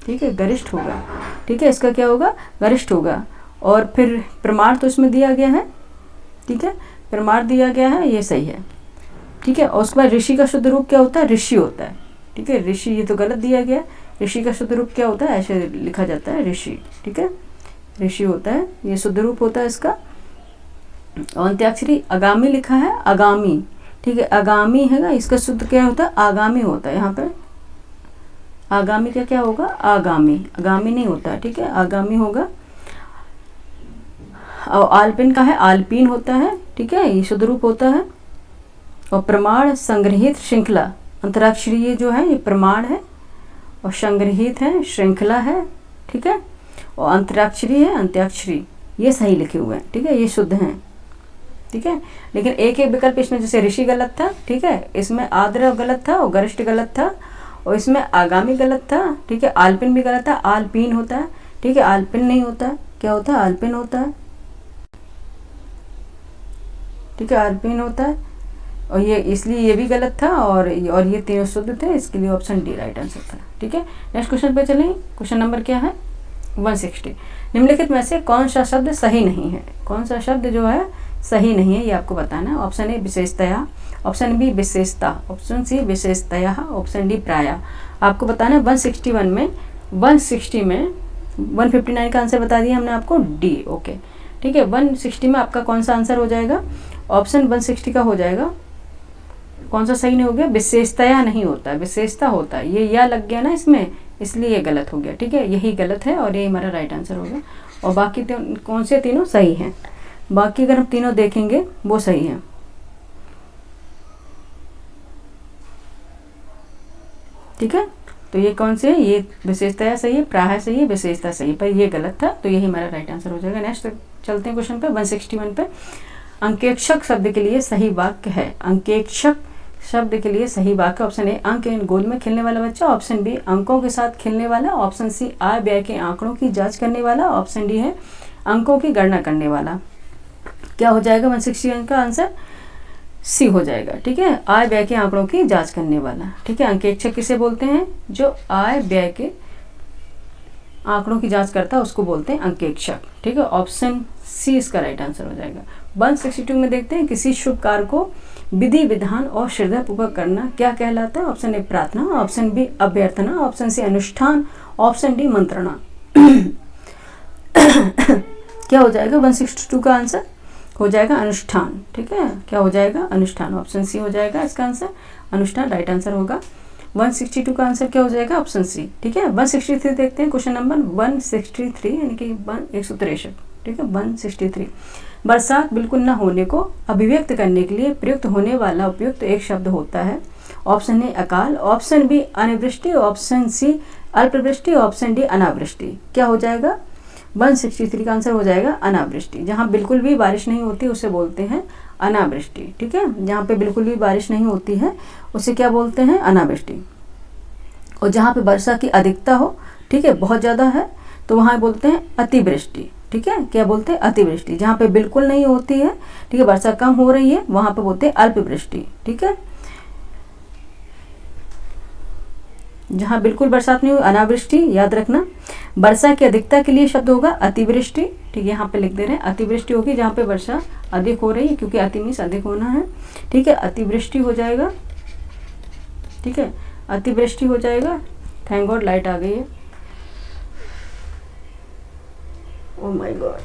ठीक है, गरिष्ठ होगा। ठीक है, इसका क्या होगा, गरिष्ठ होगा। और फिर प्रमाण तो इसमें दिया गया है। ठीक है, प्रमाण दिया गया है, ये सही है। ठीक है, और उसके बाद ऋषि का शुद्ध रूप क्या होता है, ऋषि होता है। ठीक है, ऋषि ये तो गलत दिया गया, ऋषि का शुद्ध रूप क्या होता है, ऐसे लिखा जाता है, ऋषि। ठीक है, ऋषि होता है, ये शुद्ध रूप होता है इसका। और अंत्याक्षरी आगामी लिखा है, आगामी। ठीक है, आगामी है ना, इसका शुद्ध क्या होता है, आगामी होता है। यहाँ पे आगामी का क्या होगा, आगामी, आगामी नहीं होता है। ठीक है, आगामी होगा। और आलपिन का है, आलपीन होता है। ठीक है, ये शुद्ध रूप होता है। और प्रमाण, संग्रहित, श्रृंखला, अंतराक्षरी ये जो है ये प्रमाण है, और संग्रहित है, श्रृंखला है। ठीक है, और अंतराक्षरी है, अंत्याक्षरी, ये सही लिखे हुए हैं। ठीक है, ये शुद्ध हैं। ठीक है, लेकिन एक एक विकल्प इसमें, जैसे ऋषि गलत था। ठीक है, इसमें आर्द्र गलत था, और गरिष्ठ गलत था, और इसमें आगामी गलत था। ठीक है, आलपिन भी गलत था, आलपीन होता है। ठीक है, आलपिन नहीं होता, क्या होता है, आलपिन होता है। ठीक है, आलपिन होता है, और ये इसलिए ये भी गलत था, और ये तीनों शुद्ध थे, इसके लिए ऑप्शन डी राइट आंसर था। ठीक है, नेक्स्ट क्वेश्चन पे चलें। क्वेश्चन नंबर क्या है, 160। निम्नलिखित में से कौन सा शब्द सही नहीं है, कौन सा शब्द जो है सही नहीं है, ये आपको बताना है। ऑप्शन ए विशेषतया, ऑप्शन बी विशेषता, ऑप्शन सी विशेषतया, ऑप्शन डी प्रायः। आपको बताना है 160 में 159 का आंसर बता दिया हमने आपको, डी। ओके, ठीक है, 160 में आपका कौन सा आंसर हो जाएगा, ऑप्शन 160 का हो जाएगा। कौन सा सही नहीं हो गया, विशेषतया नहीं होता, विशेषता होता है। ये या लग गया ना इसमें, इसलिए ये गलत हो गया। ठीक है, यही गलत है, और ये हमारा राइट आंसर होगा। और बाकी कौन से तीनों सही हैं, बाकी अगर हम तीनों देखेंगे वो सही हैं। ठीक है, तो ये कौन से है, ये विशेषता सही है, प्राय सही है, विशेषता सही है, पर ये गलत था, तो यही हमारा राइट आंसर हो जाएगा। नेक्स्ट चलते हैं क्वेश्चन पे 161 पे। अंकेक्षक शब्द के लिए सही वाक्य है। अंकेक्षक शब्द के लिए सही वाक्य, ऑप्शन ए अंक इन गोद में खेलने वाला बच्चा, ऑप्शन बी अंकों के साथ खेलने वाला, ऑप्शन सी आय व्यय के आंकड़ों की जांच करने वाला, ऑप्शन डी है अंकों की गणना करने वाला। क्या हो जाएगा 161 का आंसर? सी हो जाएगा। ठीक है, आय व्यय के आंकड़ों की जांच करने वाला। ठीक है, अंकेक्षक किसे बोलते हैं? जो आय व्यय के आंकड़ों की जांच करता है उसको बोलते हैं अंकेक्षक। ठीक है, ऑप्शन सी इसका राइट आंसर हो जाएगा। 162 में देखते हैं, किसी शुभ कार्य को विधि विधान और श्रद्धा पूर्वक करना क्या कहलाता है? ऑप्शन ए प्रार्थना, ऑप्शन बी अभ्यर्थना, ऑप्शन सी अनुष्ठान, ऑप्शन डी मंत्रणा। क्या हो जाएगा 162 का आंसर? हो जाएगा अनुष्ठान। ठीक है, क्या हो जाएगा? अनुष्ठान। ऑप्शन सी हो जाएगा इसका आंसर, अनुष्ठान राइट आंसर होगा। 162 का आंसर क्या हो जाएगा? Option C. ठीक है, 163 देखते हैं, क्वेश्चन नंबर 163 यानी कि 163। ठीक है, 163 बरसात बिल्कुल न होने को अभिव्यक्त करने के लिए प्रयुक्त होने वाला उपयुक्त एक शब्द होता है। ऑप्शन ए अकाल, ऑप्शन बी अनिवृष्टि, ऑप्शन सी अल्पवृष्टि, ऑप्शन डी अनावृष्टि। क्या हो जाएगा 163 का आंसर हो जाएगा अनावृष्टि। जहाँ बिल्कुल भी बारिश नहीं होती उसे बोलते हैं अनावृष्टि। ठीक है, जहाँ पे बिल्कुल भी बारिश नहीं होती है उसे क्या बोलते हैं? अनावृष्टि। और जहाँ पे वर्षा की अधिकता हो, ठीक है, बहुत ज़्यादा है, तो वहाँ बोलते हैं अतिवृष्टि। ठीक है, क्या बोलते हैं? अतिवृष्टि। जहाँ पे बिल्कुल नहीं होती है, ठीक है, वर्षा कम हो रही है, वहाँ पे बोलते हैं अल्पवृष्टि। ठीक है, जहाँ बिल्कुल बरसात नहीं हो अनावृष्टि। याद रखना, वर्षा की अधिकता के लिए शब्द होगा अतिवृष्टि। ठीक है, यहाँ पे लिख दे रहे हैं अतिवृष्टि होगी जहाँ पे वर्षा अधिक हो रही है, क्योंकि अति मीन्स अधिक होना है। ठीक है, अतिवृष्टि हो जाएगा। ठीक है, अतिवृष्टि हो जाएगा। थैंक गॉड लाइट आ गई है। Oh my God.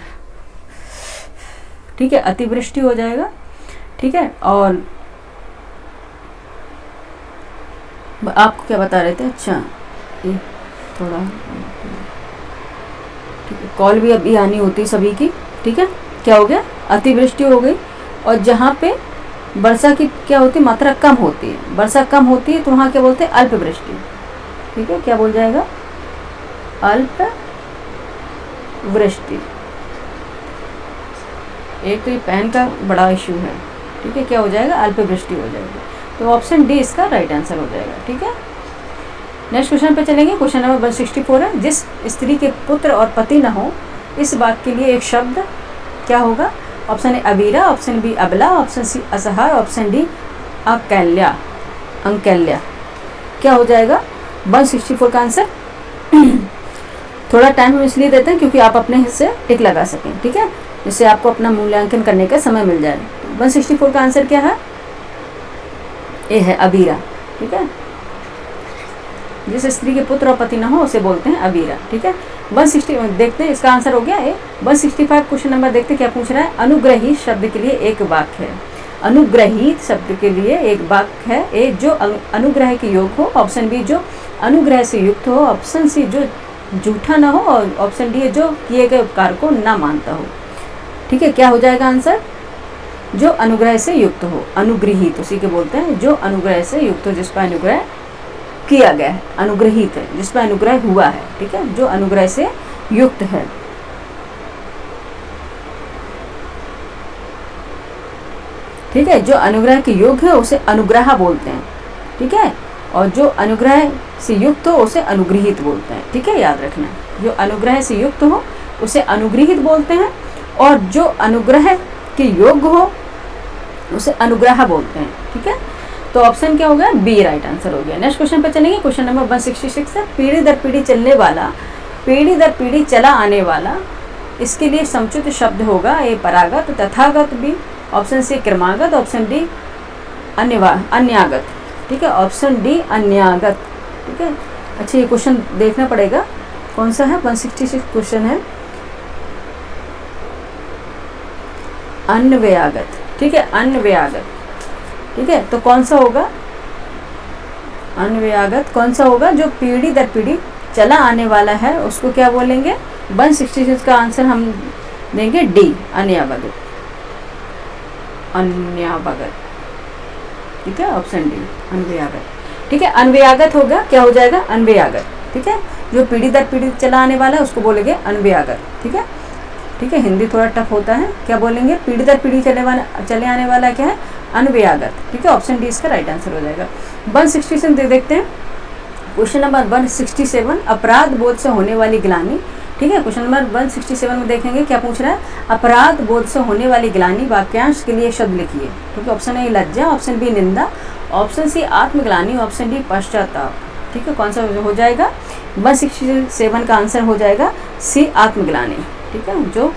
ठीक है, अतिवृष्टि हो जाएगा। ठीक है, और आपको क्या बता रहे थे? अच्छा, ये थोड़ा ठीक है, कॉल भी अभी आनी होती है सभी की। ठीक है, क्या हो गया? अतिवृष्टि हो गई। और जहाँ पे वर्षा की क्या होती है? मात्रा कम होती है, वर्षा कम होती है, तो वहाँ क्या बोलते हैं? अल्पवृष्टि। ठीक है, क्या बोल जाएगा? अल्पवृष्टि। एक तो ये पेन का बड़ा इश्यू है। ठीक है, क्या हो जाएगा? अल्पवृष्टि हो जाएगी। तो ऑप्शन डी इसका राइट आंसर हो जाएगा। ठीक है, नेक्स्ट क्वेश्चन पे चलेंगे। क्वेश्चन नंबर 164 है, जिस स्त्री के पुत्र और पति न हो, इस बात के लिए एक शब्द क्या होगा? ऑप्शन ए अबीरा, ऑप्शन बी अबला, ऑप्शन सी असहाय, ऑप्शन डी अकैल्या। अंकैल्या। क्या हो जाएगा 164 का आंसर? थोड़ा टाइम हम इसलिए देते हैं क्योंकि आप अपने हिस्से टिक लगा सकें। ठीक है, जिससे आपको अपना मूल्यांकन करने का समय मिल जाए। 164 का आंसर क्या है? ए है अबीरा। ठीक है, जिस स्त्री के पुत्र और पति न हो उसे बोलते हैं अबीरा। ठीक है, 160 देखते हैं, इसका आंसर हो गया ए। 165 क्वेश्चन नंबर देखते हैं क्या पूछ रहा है। अनुग्रहित शब्द के लिए एक वाक्य है। अनुग्रहित शब्द के लिए एक वाक्य है। ए जो अनुग्रह के योग हो, ऑप्शन बी जो अनुग्रह से युक्त हो, ऑप्शन सी जो झूठा ना हो, और ऑप्शन डी जो किए गए उपकार को ना मानता हो। ठीक है, क्या हो जाएगा आंसर? जो अनुग्रह से युक्त हो। अनुग्रहित उसी के बोलते हैं जो अनुग्रह से युक्त हो, जिस पर अनुग्रह किया गया है। अनुग्रहित है जिस पर अनुग्रह हुआ है। ठीक है, जो अनुग्रह से युक्त है। ठीक है, जो अनुग्रह के योग्य है उसे अनुग्रह बोलते हैं। ठीक है, और जो अनुग्रह से युक्त हो उसे अनुग्रहित बोलते हैं। ठीक है, याद रखना, जो अनुग्रह से युक्त हो उसे अनुग्रहित बोलते हैं, और जो अनुग्रह के योग्य हो उसे अनुग्रह बोलते हैं। ठीक है, तो ऑप्शन क्या हो गया? बी राइट आंसर हो गया। नेक्स्ट क्वेश्चन पे चलेंगे। क्वेश्चन नंबर 166 है, पीढ़ी दर पीढ़ी चलने वाला, पीढ़ी दर पीढ़ी चला आने वाला, इसके लिए समुचित शब्द होगा। ए परागत, तथागत, बी ऑप्शन सी क्रमागत, ऑप्शन डी अन्यागत। ठीक है, ऑप्शन डी अन्यागत। ठीक है, अच्छा ये क्वेश्चन देखना पड़ेगा कौन सा है। 166 क्वेश्चन है अन्वयागत। ठीक है, अन्वयागत। ठीक है, तो कौन सा होगा? अन्वयागत कौन सा होगा? जो पीढ़ी दर पीढ़ी चला आने वाला है उसको क्या बोलेंगे? 166 का आंसर हम देंगे डी अन्यावगत। अन्यावगत। ठीक है, ऑप्शन डी अन्वयागत। ठीक है। अन्वयागत होगा, क्या हो जाएगा, अन्वयागत, ठीक है। जो पीढ़ी दर पीढ़ी चला आने वाला है उसको बोलेंगे अन्वयागत, ठीक है। ठीक है, हिंदी थोड़ा टफ होता है, क्या बोलेंगे, पीढ़ी दर पीढ़ी चले आने वाला क्या है, अन्वयागत, ठीक है। ऑप्शन डी इसका राइट आंसर हो जाएगा। 167 देखते हैं, क्वेश्चन नंबर 167, अपराध बोध से होने वाली ग्लानि, ठीक है। क्वेश्चन नंबर 167 में देखेंगे क्या पूछ रहा है, अपराध बोध से होने वाली ग्लानि, वाक्यांश के लिए शब्द लिखिए, ठीक है। ऑप्शन ए लज्जा, ऑप्शन बी निंदा, ऑप्शन सी आत्मग्लानि, ऑप्शन डी पश्चाताप, ठीक है। कौन सा हो जाएगा, 167 का आंसर हो जाएगा सी आत्मग्लानि, ठीक है। जो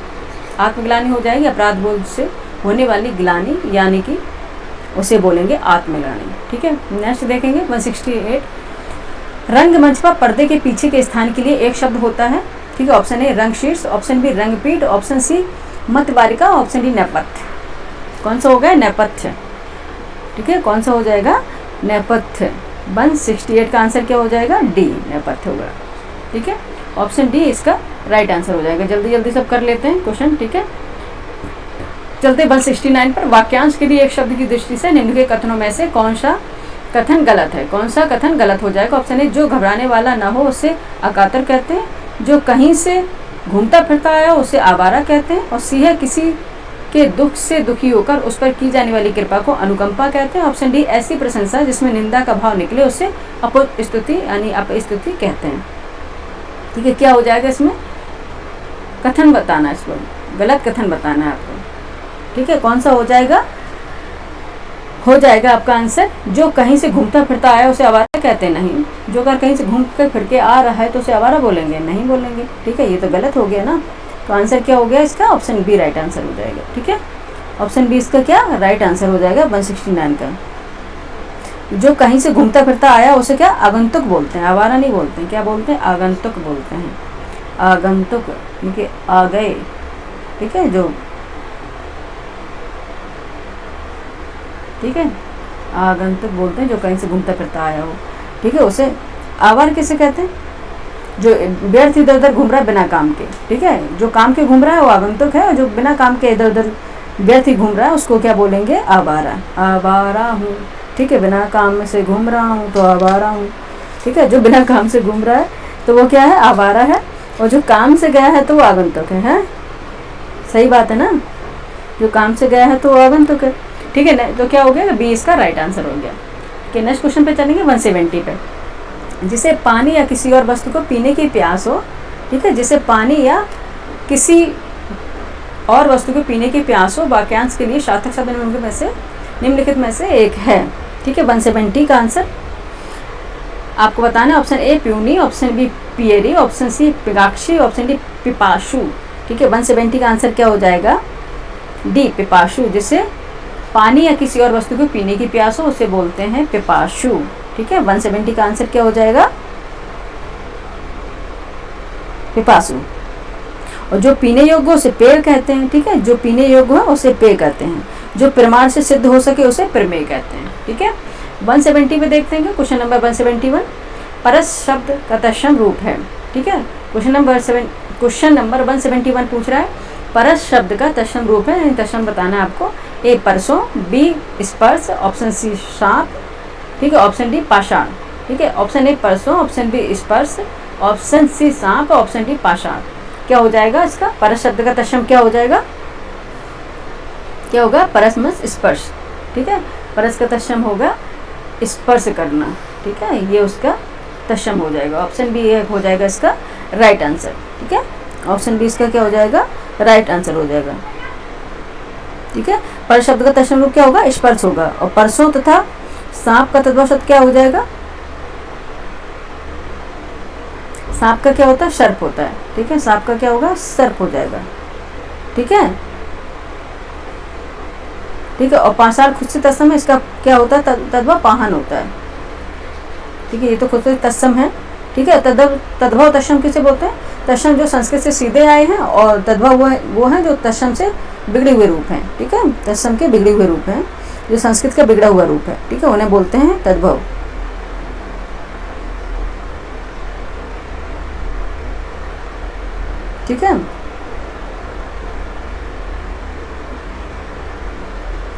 आत्मग्लानि हो जाएगी, अपराध बोध से होने वाली ग्लानि, यानी कि उसे बोलेंगे आत्मग्लानि, ठीक है। नेक्स्ट देखेंगे 168, रंगमंच पर पर्दे के पीछे के स्थान के लिए एक शब्द होता है, ठीक है। ऑप्शन ए रंगशीर्ष, ऑप्शन बी रंगपीठ, ऑप्शन सी मतवारिका, ऑप्शन डी नेपथ्य। कौन सा हो गया, नेपथ्य, ठीक है। कौन सा हो जाएगा, नेपथ्य। 168 का आंसर क्या हो जाएगा, डी नेपथ्य होगा, ठीक है। ऑप्शन डी इसका राइट आंसर हो जाएगा। जल्दी जल्दी सब कर लेते हैं क्वेश्चन, ठीक है। चलते 169 पर, वाक्यांश के लिए एक शब्द की दृष्टि से निम्न के कथनों में से कौन सा कथन गलत है। कौन सा कथन गलत हो जाएगा, ऑप्शन ए जो घबराने वाला ना हो उसे अकातर कहते हैं, जो कहीं से घूमता फिरता आया उसे आवारा कहते हैं, और सी है किसी के दुख से दुखी होकर उस पर की जाने वाली कृपा को अनुकंपा कहते हैं। ऑप्शन डी ऐसी प्रशंसा जिसमें निंदा का भाव निकले उसे अपस्तुति यानी अपस्तुति कहते हैं, ठीक है। क्या हो जाएगा, इसमें कथन बताना, इसको गलत कथन बताना है आपको, ठीक है। कौन सा हो जाएगा, हो जाएगा आपका आंसर जो कहीं से घूमता फिरता आया उसे आवारा कहते नहीं, जो अगर कहीं से घूम कर फिर के आ रहा है तो उसे आवारा बोलेंगे, नहीं बोलेंगे, ठीक है। ये तो गलत हो गया ना, तो आंसर क्या हो गया इसका, ऑप्शन बी राइट आंसर हो जाएगा, ठीक है। ऑप्शन बी इसका क्या राइट आंसर हो जाएगा 169 का। जो कहीं से घूमता फिरता आया उसे क्या आगंतुक बोलते हैं, आवारा नहीं बोलते हैं, क्या बोलते हैं, आगंतुक बोलते हैं, आगंतुक, क्योंकि आ गए, ठीक है, जो, ठीक है, आगंतुक बोलते हैं जो कहीं से घूमता फिरता आया हो, ठीक है। उसे आवार किसे कहते हैं, जो व्यर्थ इधर उधर घूम रहा है बिना काम के, ठीक है। जो काम के घूम रहा है वो आगंतुक है, और जो बिना काम के इधर उधर व्यर्थ ही घूम रहा है उसको क्या बोलेंगे, आवारा, आवारा हूँ, ठीक है। बिना काम से घूम रहा हूँ तो आवारा हूँ, ठीक है। जो बिना काम से घूम रहा है तो वो क्या है, आवारा है, और जो काम से गया है तो वो आगंतुक है, सही बात है ना, जो काम से गया है तो वो आगंतुक है, ठीक है। तो क्या हो गया, बी इसका राइट आंसर हो गया। कि नेक्स्ट क्वेश्चन पे चलेंगे 170 पे, जिसे पानी या किसी और वस्तु को पीने की प्यास हो, ठीक है, जिसे पानी या किसी और वस्तु को पीने की प्यास हो, वाक्यांश के लिए सार्थक शब्द निम्नलिखित में से एक है, ठीक है। 170 का आंसर आपको बताना है, ऑप्शन ए प्यूनी, ऑप्शन बी पियरी, ऑप्शन सी पिगाक्षी, ऑप्शन डी पिपाशु, ठीक है। 170 का आंसर क्या हो जाएगा, डी पिपाशु। जिसे पानी या किसी और वस्तु को पीने की प्यास हो उसे बोलते हैं पिपाशु, ठीक है। 170 का आंसर क्या हो जाएगा, पिपासु। और जो पीने योग्य उसे पेय कहते हैं, ठीक है। जो पीने योग्य है उसे पेय कहते हैं, जो प्रमाण से सिद्ध हो सके उसे प्रमेय कहते हैं, ठीक है। 170 पे देखते हैं क्वेश्चन नंबर 171, परस शब्द का तत्सम रूप है, ठीक है। क्वेश्चन नंबर 171 पूछ रहा है परस शब्द का तत्सम रूप है, तत्सम बताना है आपको। ए परसों, बी स्पर्श, ऑप्शन सी सांप, ठीक है। ऑप्शन डी पाषाण, ठीक है। ऑप्शन ए परसों, ऑप्शन बी स्पर्श, ऑप्शन सी सांप, ऑप्शन डी पाषाण। क्या हो जाएगा इसका, परस शब्द का तत्सम क्या हो जाएगा, क्या होगा, परस मस स्पर्श, ठीक है। परस का तत्सम होगा स्पर्श करना, ठीक है, ये उसका तत्सम हो जाएगा। ऑप्शन बी हो जाएगा इसका राइट आंसर, ठीक है। ऑप्शन बी इसका क्या हो जाएगा, राइट आंसर हो जाएगा, ठीक है। पर शब्द का तत्सम रूप क्या होगा, स्पर्श होगा। और परसों तथा सांप का तद्भव शब्द क्या हो जाएगा, सांप का क्या होता है, सर्प होता है, ठीक है। सांप का क्या होगा, सर्प हो जाएगा, ठीक है, ठीक है। और पाषाण खुद से तत्सम है, इसका क्या होता है, तद्भव पाहन होता है, ठीक है। ये तो खुद से तत्सम है, ठीक है। तद्भव तत्सम किसे बोलते हैं, तत्सम जो संस्कृत से सीधे आए हैं, और तद्भव वो हैं जो तत्सम से बिगड़े हुए रूप हैं, ठीक है। तत्सम के बिगड़े हुए रूप हैं, जो संस्कृत का बिगड़ा हुआ रूप है, ठीक है, उन्हें बोलते हैं तद्भव, ठीक है।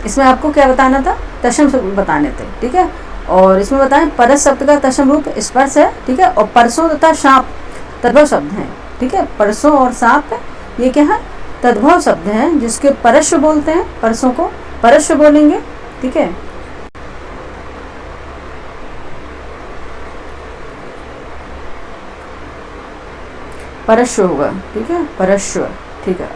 इसमें आपको क्या बताना था, तत्सम बताने थे, ठीक है। और इसमें बताएं परस शब्द का तत्सम रूप स्पर्श है, ठीक है। और परसों तथा सांप तद्भव शब्द हैं, ठीक है। परसों और सांप ये क्या है, तद्भव शब्द हैं, जिसके परस्व बोलते हैं, परसों को परस्व बोलेंगे, ठीक है। परस्व होगा, ठीक है, परस्व, ठीक है।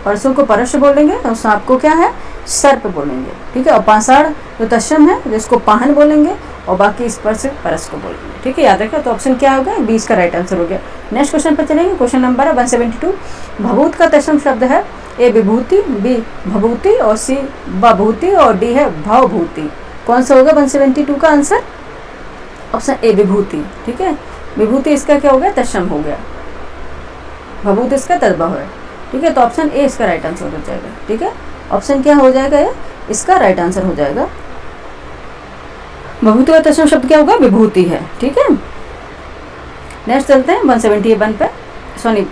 परसों को परस्व बोलेंगे और सांप को क्या है, सर्प बोलेंगे, ठीक है। और पाषाण जो तत्सम है जिसको पाहन बोलेंगे, और बाकी स्पर्श परस को बोलेंगे, ठीक है। याद रखिए। तो ऑप्शन क्या होगा, 20 का राइट आंसर हो गया। नेक्स्ट क्वेश्चन पर चलेंगे। Question number 172। भभूत का तत्सम शब्द है ए विभूति, बी भभूति और सी बभूति और डी है भवभूति। कौन सा होगा 172 का आंसर? ऑप्शन ए विभूति, ठीक है। विभूति इसका क्या हो गया, तत्सम हो गया, भभूत इसका तद्भव है, ठीक है। तो ऑप्शन ए इसका राइट आंसर हो जाएगा, ठीक है। ऑप्शन क्या हो जाएगा, ये इसका राइट आंसर हो जाएगा। भभूति का तत्सम शब्द क्या होगा, विभूति है, ठीक है। नेक्स्ट चलते हैं 171 पर, सॉरी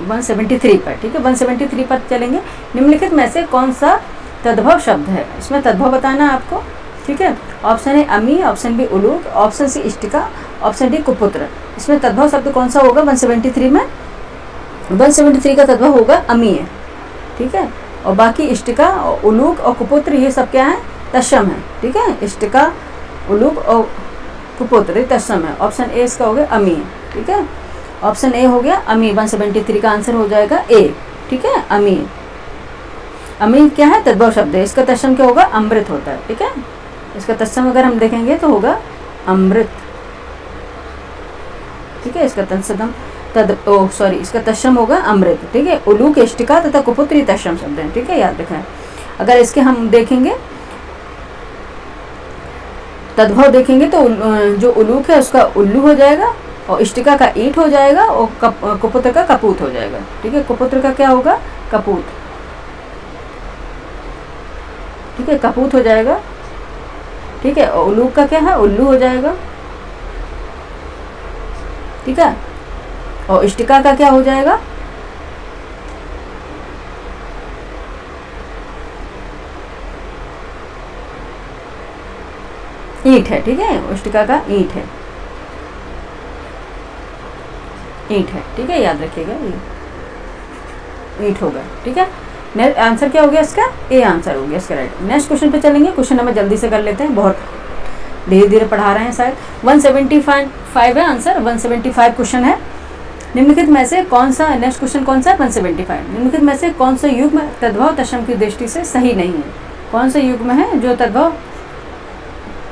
173 पर, ठीक है। 173 पर चलेंगे। निम्नलिखित में से कौन सा तद्भव शब्द है? इसमें तद्भव बताना है आपको, ठीक है। ऑप्शन ए अमी, ऑप्शन बी उलूक, ऑप्शन सी इष्टिका, ऑप्शन डी कुपुत्र। इसमें तद्भव शब्द कौन सा होगा 173 में? 173 का तद्भव होगा अमी है, ठीक है। और बाकी इष्टिका, उलूक और कुपुत्र ये सब क्या है, तत्सम है, ठीक है। इष्टिका, उलूक और कुपुत्र ये तत्सम है। ऑप्शन ए इसका हो गया अमी है, ठीक है। ऑप्शन ए हो गया अमी, 173 का आंसर हो जाएगा ए, ठीक है। अमी, अमी क्या है, तद्भव शब्द है। इसका तत्सम क्या होगा, अमृत होता है, ठीक है। इसका तत्सम अगर हम देखेंगे तो होगा अमृत, ठीक है। इसका तत्सम इसका तत्सम होगा अमृत, ठीक है। उलूक, इष्टिका तथा कुपुत्र तत्सम शब्द हैं, ठीक है, याद रखें। अगर इसके हम देखेंगे तद्भव देखेंगे तो जो उलूक है उसका उल्लू हो जाएगा, और इष्टिका का ईट हो जाएगा, और कुपुत्र का कपूत हो जाएगा, ठीक है। कुपुत्र का क्या होगा, कपूत, ठीक है, कपूत हो जाएगा, ठीक है। और उलूक का क्या है, उल्लू हो जाएगा, ठीक है। और इष्टिका का क्या हो जाएगा, ईंट है, ठीक है। इष्टिका का ईंट है, ईंट है, ठीक है, याद रखिएगा, ईंट होगा, ठीक है। नेक्स्ट आंसर क्या हो गया इसका, ए आंसर हो गया इसका राइट। नेक्स्ट क्वेश्चन पे चलेंगे। क्वेश्चन नंबर जल्दी से कर लेते हैं, बहुत धीरे धीरे पढ़ा रहे हैं शायद। 175 है आंसर, 175 क्वेश्चन है। निम्नलिखित में से कौन सा, नेक्स्ट क्वेश्चन कौन सा है 175, निम्नलिखित में से कौन सा युग्म तद्भव तत्सम की दृष्टि से सही नहीं है? कौन सा युग्म है जो तद्भव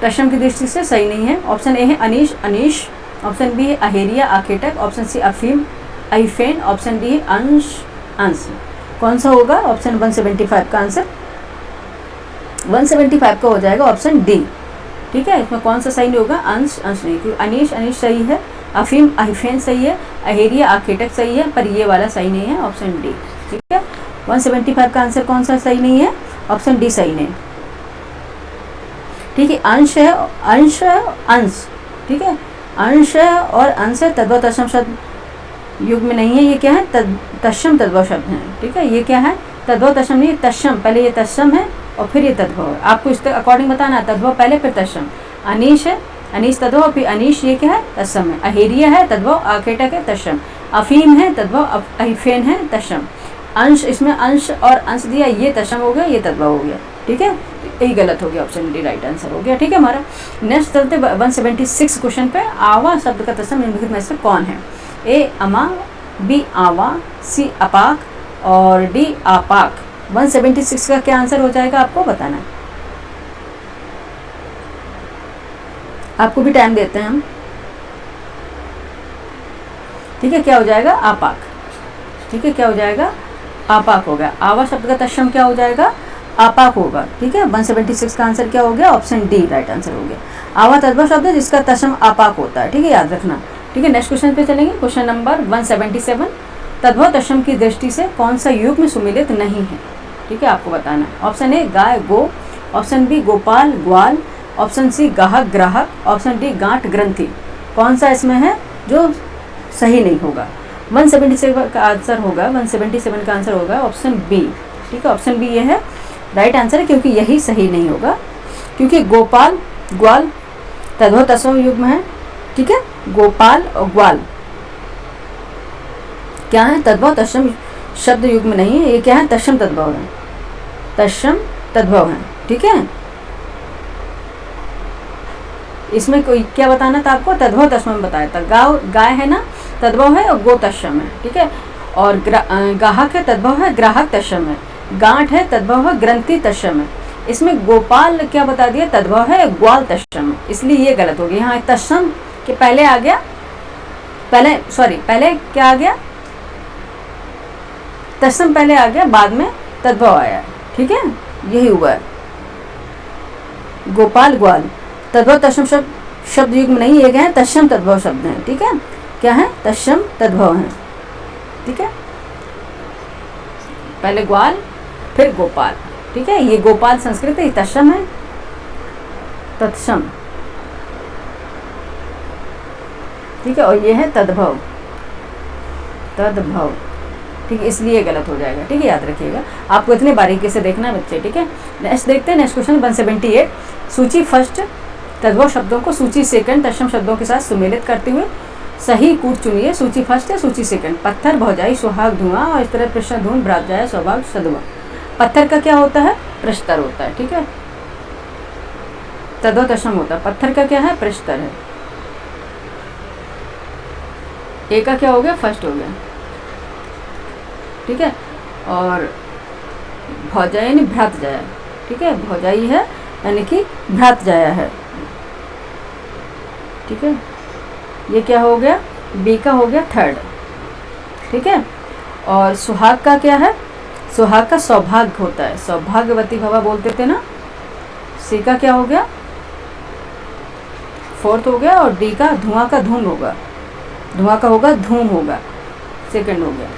तत्सम की दृष्टि से सही नहीं है? ऑप्शन ए है अनीश, अनीश, ऑप्शन बी है अहेरिया, आखेटक, ऑप्शन सी अफीम, अहिफेन, ऑप्शन डी है अंश, अंश। कौन सा होगा ऑप्शन 175 का आंसर? 175 का हो जाएगा ऑप्शन डी, ठीक है। इसमें कौन सा सही नहीं होगा, अंश, अंश नहीं, क्योंकि अनीश, अनीश सही है, अफीम, अहिफेन सही है, अहेरिया, आखेटक सही है, पर ये वाला सही नहीं है, ऑप्शन डी, ठीक है। 175 का आंसर कौन सा सही नहीं है, ऑप्शन डी सही नहीं, ठीक है। अंश है, अंश है, अंश, ठीक है। अंश है और अंश है, तद्भव तत्सम शब्द युग में नहीं है। ये क्या है, तत्सम तद्भव शब्द है, ठीक है। ये क्या है, तद्भव तत्सम नहीं, तत्सम, पहले ये तत्सम है और फिर ये तद्भव है। आपको इस अकॉर्डिंग बताना है, तद्भव पहले फिर तत्सम। अनीश है, अनीश तद्भव, फिर अनीश ये क्या है, तत्सम है। अहेरिया है तद्भव, आखेटक है तत्सम। अफीम है तद्भव, अहिफेन है तत्सम। अंश, इसमें अंश और अंश दिया, ये तत्सम हो गया, ये तद्भव हो गया, ठीक है। यही गलत हो गया, ऑप्शन डी राइट आंसर हो गया, ठीक है हमारा। नेक्स्ट चलते 176 क्वेश्चन पे। आवा शब्द का तत्सम निम्नलिखित में से कौन है? ए अमा, बी आवा, सी अपाक और डी आपाक। 176 का क्या आंसर हो जाएगा आपको बताना है। आपको भी टाइम देते हैं हम, ठीक है। क्या हो जाएगा, आपाक, ठीक है। क्या हो जाएगा, आपाक होगा। आवा शब्द का तत्सम क्या हो जाएगा, आपाक होगा, ठीक है। 176 का आंसर क्या हो गया, ऑप्शन डी राइट आंसर हो गया। आवा तद्भव शब्द है जिसका तत्सम आपाक होता है, ठीक है, याद रखना, ठीक है। नेक्स्ट क्वेश्चन पे चलेंगे। Question number 177। तद्भव तत्सम की दृष्टि से कौन सा युग्म सुमिलित नहीं है, ठीक है, आपको बताना है। ऑप्शन ए गाय, गो, ऑप्शन बी गोपाल, ग्वाल, ऑप्शन सी गाहक, ग्राहक, ऑप्शन डी गांठ, ग्रंथि। कौन सा इसमें है जो सही नहीं होगा? 177 का आंसर होगा, 177 का आंसर होगा ऑप्शन बी, ठीक है। ऑप्शन बी ये है राइट आंसर है, क्योंकि यही सही नहीं होगा, क्योंकि गोपाल, ग्वाल तद्भव तत्सम युग्म है, ठीक है। गोपाल और ग्वाल क्या है, तद्भव तत्सम शब्द युग्म नहीं है, ये क्या है, तत्सम तद्भव है, तत्सम तद्भव है, ठीक है। इसमें कोई क्या बताना था आपको, तद्भव तत्सम बताया था। गाय है ना, तद्भव है, और गो तत्सम है, ठीक है। और गाहक है, तद्भव है, ग्राहक तत्सम है। गांठ है, तद्भव है, ग्रंथि तत्सम है। इसमें गोपाल क्या बता दिया, तद्भव है, ग्वाल तत्सम है, इसलिए ये गलत हो गया। यहाँ तत्सम के पहले आ गया, पहले क्या आ गया, तत्सम पहले आ गया, बाद में तद्भव आया, ठीक है, यही हुआ है। गोपाल ग्वाल तद्भव तत्सम शब्द युग्म नहीं, ये क्या है, तत्सम तद्भव शब्द है, ठीक है। क्या है, तत्सम तद्भव है, ठीक है। पहले ग्वाल फिर गोपाल, ठीक है। ये गोपाल संस्कृत है, ये तत्सम है, तत्सम, ठीक है। और ये है तद्भव, तद्भव, ठीक है, इसलिए गलत हो जाएगा, ठीक है, याद रखिएगा। आपको इतने बारीकी से देखना है बच्चे, ठीक है। नेक्स्ट देखते हैं, नेक्स्ट क्वेश्चन 178। सूची फर्स्ट तद्भव शब्दों को सूची सेकंड तत्सम शब्दों के साथ सुमेलित करते हुए सही कूट चुनिए। सूची फर्स्ट है, सूची सेकंड। पत्थर, भौजाई, सुहाग, धुआं, और इस तरह प्रश्न, धूम, भ्रात जाया, सौभाग्य, सदुआ। पत्थर का क्या होता है, प्रश्तर होता है, ठीक है। तद्भव तत्सम होता है। पत्थर का क्या है, प्रश्तर है। ए का क्या हो गया, फर्स्ट हो गया, ठीक है। और भौजाई यानी भ्रात जाया, ठीक है, भौजाई है यानी कि भ्रात जाया है, ठीक है। ये क्या हो गया, बी का हो गया थर्ड, ठीक है। और सुहाग का क्या है, सुहाग का सौभाग्य होता है, सौभाग्यवती भवा बोलते थे ना। सी का क्या हो गया, फोर्थ हो गया। और डी का धुआं का धूम होगा, धुआं का होगा धूम होगा, सेकंड हो गया।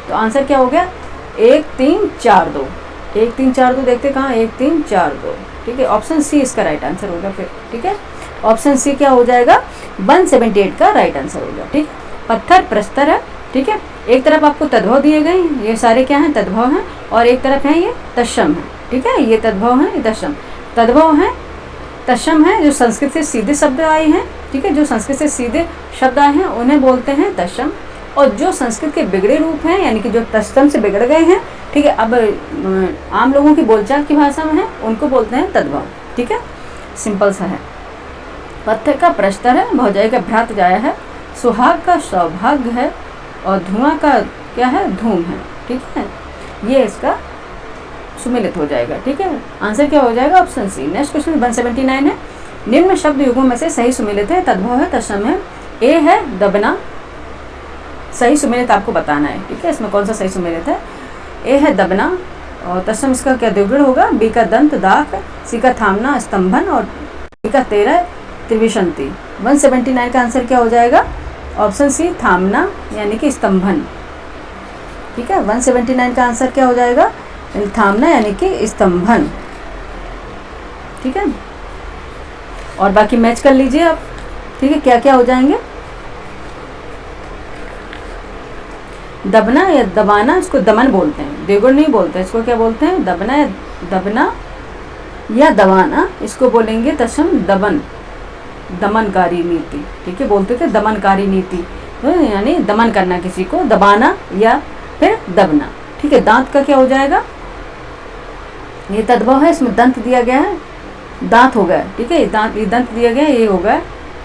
तो आंसर क्या हो गया, 1 3 4 2। 1 3 4 2 देखते कहाँ, 1 3 4 2, ठीक है। ऑप्शन सी इसका राइट आंसर होगा फिर, ठीक है। ऑप्शन सी क्या हो जाएगा, 178 का राइट आंसर होगा, ठीक। पत्थर प्रस्तर है, ठीक है। एक तरफ आपको तद्भव दिए गए, ये सारे क्या हैं, तद्भव हैं, और एक तरफ है ये तत्सम है, ठीक है। ये तद्भव है, ये तत्सम। तद्भव है, तत्सम है, जो संस्कृत से सीधे शब्द आए हैं, ठीक है। जो संस्कृत से सीधे शब्द आए हैं उन्हें बोलते हैं तत्सम। और जो संस्कृत के बिगड़े रूप हैं, यानी कि जो तत्सम से बिगड़ गए हैं, ठीक है, अब आम लोगों की बोलचाल की भाषा में है, उनको बोलते हैं तद्भव, ठीक है। सिंपल सा है। पत्थर का प्रस्तर है, भौजाई का भ्रात जाया है, सुहाग का सौभाग्य है, और धुआं का क्या है, धूम है, ठीक है। ये इसका सुमेलित हो जाएगा, ठीक है। आंसर क्या हो जाएगा, ऑप्शन सी। नेक्स्ट क्वेश्चन 179 है। निम्न शब्द युगों में से सही सुमेलित है, तद्भव है, तत्सम है। ए है दबना, सही सुमेलित आपको बताना है, ठीक है। इसमें कौन सा सही सुमेलित है, ए है दबना, और तत्सम इसका क्या द्विगुण होगा, बी का दंत दाक, सी का थामना स्तंभन, और डी का 13 त्रिविशंति। 179 का आंसर क्या हो जाएगा, ऑप्शन सी थामना यानी कि स्तंभन, ठीक है। 179 का आंसर क्या हो जाएगा, थामना यानी कि स्तंभन, ठीक है। और बाकी मैच कर लीजिए आप, ठीक है, क्या क्या हो जाएंगे। दबना या दबाना, इसको दमन बोलते हैं, द्विगुण नहीं बोलते, इसको क्या बोलते हैं, दबना या दबना या दबाना, इसको बोलेंगे तत्सम दमन, दमनकारी नीति, ठीक है। बोलते थे दमनकारी नीति, यानी दमन करना किसी को, दबाना या फिर दबना, ठीक है। दांत का क्या हो जाएगा, ये तद्भव है, इसमें दंत दिया गया है, दांत हो गया, ठीक है। दांत, ये दंत दिया गया है, ये हो गया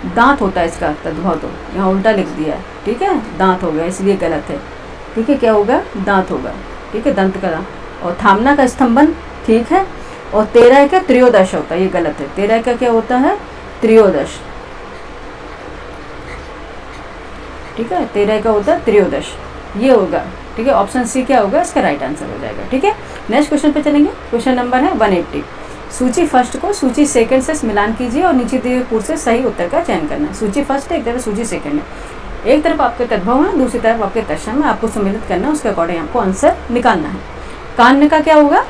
दांत होता है इसका तद्भव, तो यहाँ उल्टा लिख दिया है, ठीक है, दांत हो गया, इसलिए गलत है, ठीक है। क्या होगा, दांत होगा, ठीक है, दंत का। और थामना का स्तंभन, ठीक है। और 13 का त्रयोदश होता है, ये गलत है। 13 का क्या होता है, त्रयोदश, ठीक है। 13 का होता है त्रयोदश, ये होगा, ठीक है। ऑप्शन सी क्या होगा, इसका राइट आंसर हो जाएगा, ठीक है। नेक्स्ट क्वेश्चन पे चलेंगे। क्वेश्चन नंबर है 180। सूची फर्स्ट को सूची सेकंड से मिलान कीजिए और नीचे दिए पूर्व से सही उत्तर का चयन करना है। सूची फर्स्ट है, एक तरफ सूची सेकंड है, एक तरफ आपके तद्भव है, दूसरी तरफ आपके तत्सम है। आपको सम्मिलित करना है, उसके अकॉर्डिंग आपको आंसर निकालना है। कान्य का क्या होगा,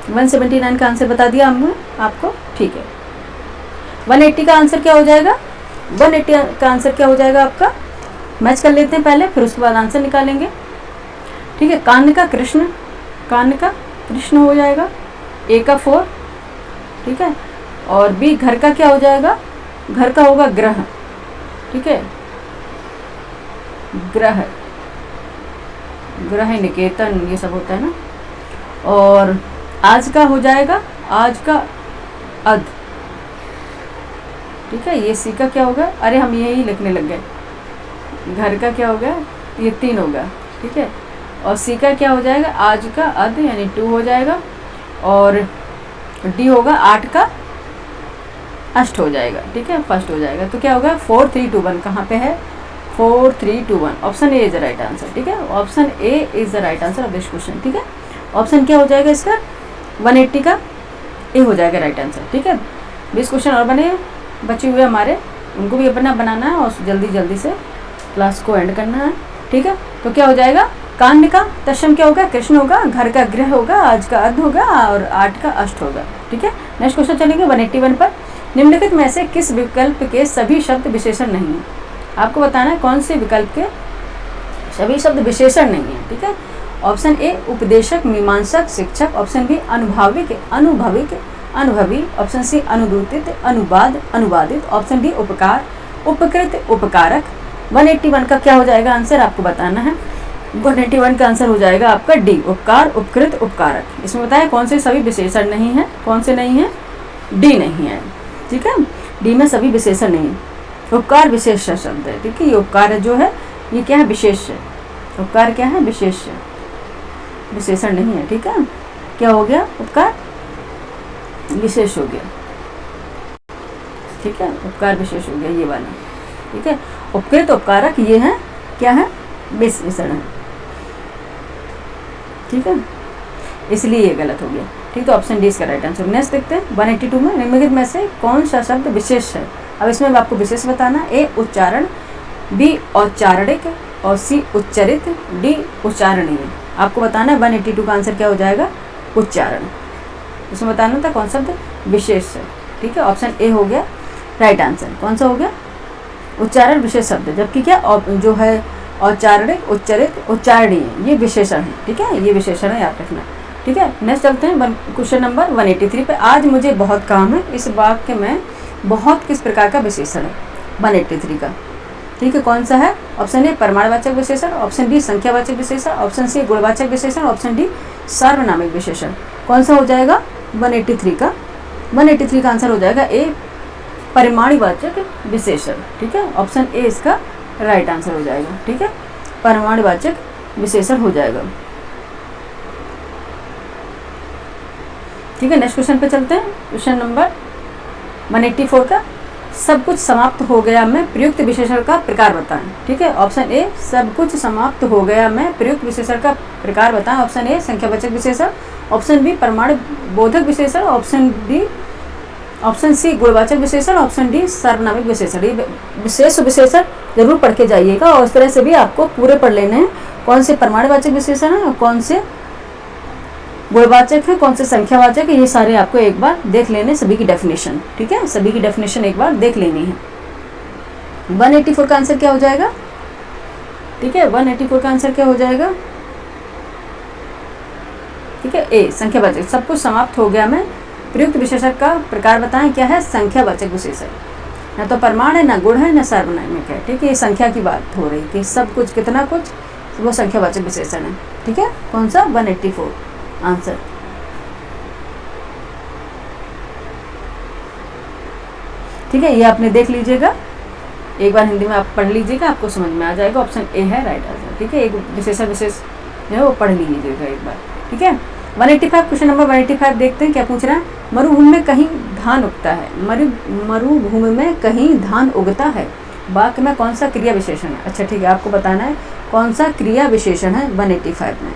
179 का आंसर बता दिया हमने आपको, ठीक है। 180 का आंसर क्या हो जाएगा, 180 का आंसर क्या हो जाएगा आपका, मैच कर लेते हैं पहले, फिर उसके बाद आंसर निकालेंगे, ठीक है। कान्य का कृष्ण, कान्य का कृष्ण हो जाएगा, ए का 4, ठीक है। और बी घर का क्या हो जाएगा, घर का होगा ग्रह, ठीक है, ग्रह, ग्रह निकेतन ये सब होता है ना। और आज का हो जाएगा, आज का अध, ठीक है। ये सी का क्या होगा, अरे हम यही लिखने लग गए, घर का क्या हो गया, ये 3 होगा, ठीक है। और सी का क्या हो जाएगा, आज का अध यानी 2 हो जाएगा। और डी होगा 8 का अष्ट हो जाएगा, ठीक है, फर्स्ट हो जाएगा। तो क्या होगा 4 3 2 1, कहाँ पे है 4 3 2 1, option A is the right answer, ठीक है। Option A is the right answer of this question, ठीक है। ऑप्शन क्या हो जाएगा इसका, 180 का ए हो जाएगा राइट आंसर, ठीक है। 20 क्वेश्चन और बने बचे हुए हमारे, उनको भी अपना बनाना है और जल्दी जल्दी से क्लास को एंड करना है, ठीक है। तो क्या हो जाएगा, कांड का तत्सम क्या होगा, कृष्ण होगा, घर का गृह होगा, आज का अर्ध होगा और 8 का अष्ट होगा, ठीक है। नेक्स्ट क्वेश्चन चलेंगे 181 पर। निम्नलिखित में से किस विकल्प के सभी शब्द विशेषण नहीं है, आपको बताना है कौन से विकल्प के सभी शब्द विशेषण नहीं है, ठीक है। ऑप्शन ए उपदेशक, मीमांसक, शिक्षक। ऑप्शन बी अनुभाविक, अनुभविक, अनुभवी। ऑप्शन सी अनुदूतित, अनुवाद, अनुवादित। ऑप्शन डी उपकार, उपकृत, उपकारक। 181 का क्या हो जाएगा आंसर, आपको बताना है। 181 का आंसर हो जाएगा आपका डी, उपकार, उपकृत, उपकारक। इसमें बताया कौन से सभी विशेषण नहीं है, कौन से नहीं है, डी नहीं है, ठीक है। डी में सभी विशेषण नहीं है। उपकार विशेष शब्द है, ठीक है। ये उपकार जो है ये क्या है, विशेष है। उपकार क्या है, विशेष है, विशेषण नहीं है, ठीक है। क्या हो गया, उपकार विशेष हो गया, ठीक है। उपकार विशेष हो गया ये वाला, ठीक है। उपकृत, उपकारक ये है क्या है, विशेषण है, ठीक है। इसलिए ये गलत हो गया, ठीक। तो ऑप्शन डी इसका राइट आंसर। नेक्स्ट देखते हैं 182 में, निम्नलिखित में से कौन सा शब्द विशेष है। अब इसमें आपको विशेष बताना, ए उच्चारण, बी औच्चारणिक और सी उच्चरित, डी उच्चारणीय। आपको बताना है 182 का आंसर क्या हो जाएगा, उच्चारण। इसमें बताना था कौन शब्द विशेष है, ठीक है। ऑप्शन ए हो गया राइट आंसर। कौन सा हो गया, उच्चारण विशेष शब्द, जबकि क्या जो है औच्चारणिक, उच्चरित, उच्चारणीय ये विशेषण है, ठीक है। ये विशेषण है, याद रखना, ठीक है। नेक्स्ट चलते हैं क्वेश्चन नंबर 183 पे। आज मुझे बहुत काम है, इस वाक्य में बहुत किस प्रकार का विशेषण है 183 का, ठीक है। कौन सा है, ऑप्शन ए परमाणुवाचक विशेषण, ऑप्शन बी संख्यावाचक विशेषण, ऑप्शन सी गुणवाचक विशेषण, ऑप्शन डी सार्वनामिक विशेषण। कौन सा हो जाएगा 183 का, 183 का आंसर हो जाएगा ए परिमाणवाचक विशेषण, ठीक है। ऑप्शन ए इसका राइट आंसर हो जाएगा, ठीक है। परिमाणवाचक विशेषण हो जाएगा, ठीक है। नेक्स्ट क्वेश्चन पे चलते हैं, क्वेश्चन नंबर 184 का। सब कुछ समाप्त हो गया में प्रयुक्त विशेषण का प्रकार बताएं, ठीक है। ऑप्शन ए सब कुछ समाप्त हो गया में प्रयुक्त विशेषण का प्रकार बताएं। ऑप्शन ए संख्यावाचक विशेषण, ऑप्शन बी परमाणु बोधक विशेषण, ऑप्शन सी गुणवाचक विशेषण, ऑप्शन डी सार्वनामिक विशेषण। ये विशेष विशेषण जरूर पढ़ के जाइएगा और इस तरह से भी आपको पूरे पढ़ लेने हैं, कौन से परमाणुवाचक विशेषण है और कौन से गुणवाचक है, कौन से संख्यावाचक है, ये सारे आपको एक बार देख लेने, सभी की डेफिनेशन, ठीक है। सभी की डेफिनेशन एक बार देख लेनी है। 184 का आंसर क्या हो जाएगा, ठीक है। 184 का आंसर क्या हो जाएगा, ठीक है, ए संख्यावाचक। सब कुछ समाप्त हो गया में प्रयुक्त विशेषण का प्रकार बताएं, क्या है, संख्यावाचक विशेषण। ना तो परमाणु है, ना गुण है, ना सार्वनामिक है, ठीक है। ये संख्या की बात हो रही कि सब कुछ कितना कुछ, वो संख्यावाचक विशेषण है, ठीक है। कौन सा 184 आंसर, ठीक है। ये आपने देख लीजिएगा, एक बार हिंदी में आप पढ़ लीजिएगा, आपको समझ में आ जाएगा। ऑप्शन ए है राइट आंसर, ठीक है। एक विशेषण विशेष जो है वो पढ़ लीजिएगा एक बार, ठीक है। 185 क्वेश्चन नंबर 185 देखते हैं क्या पूछ रहा है। मरुभूमि में कहीं धान उगता है, मरुभूमि में कहीं धान उगता है, वाक्य में कौन सा क्रिया विशेषण है। अच्छा ठीक है, आपको बताना है कौन सा क्रिया विशेषण है 185 में।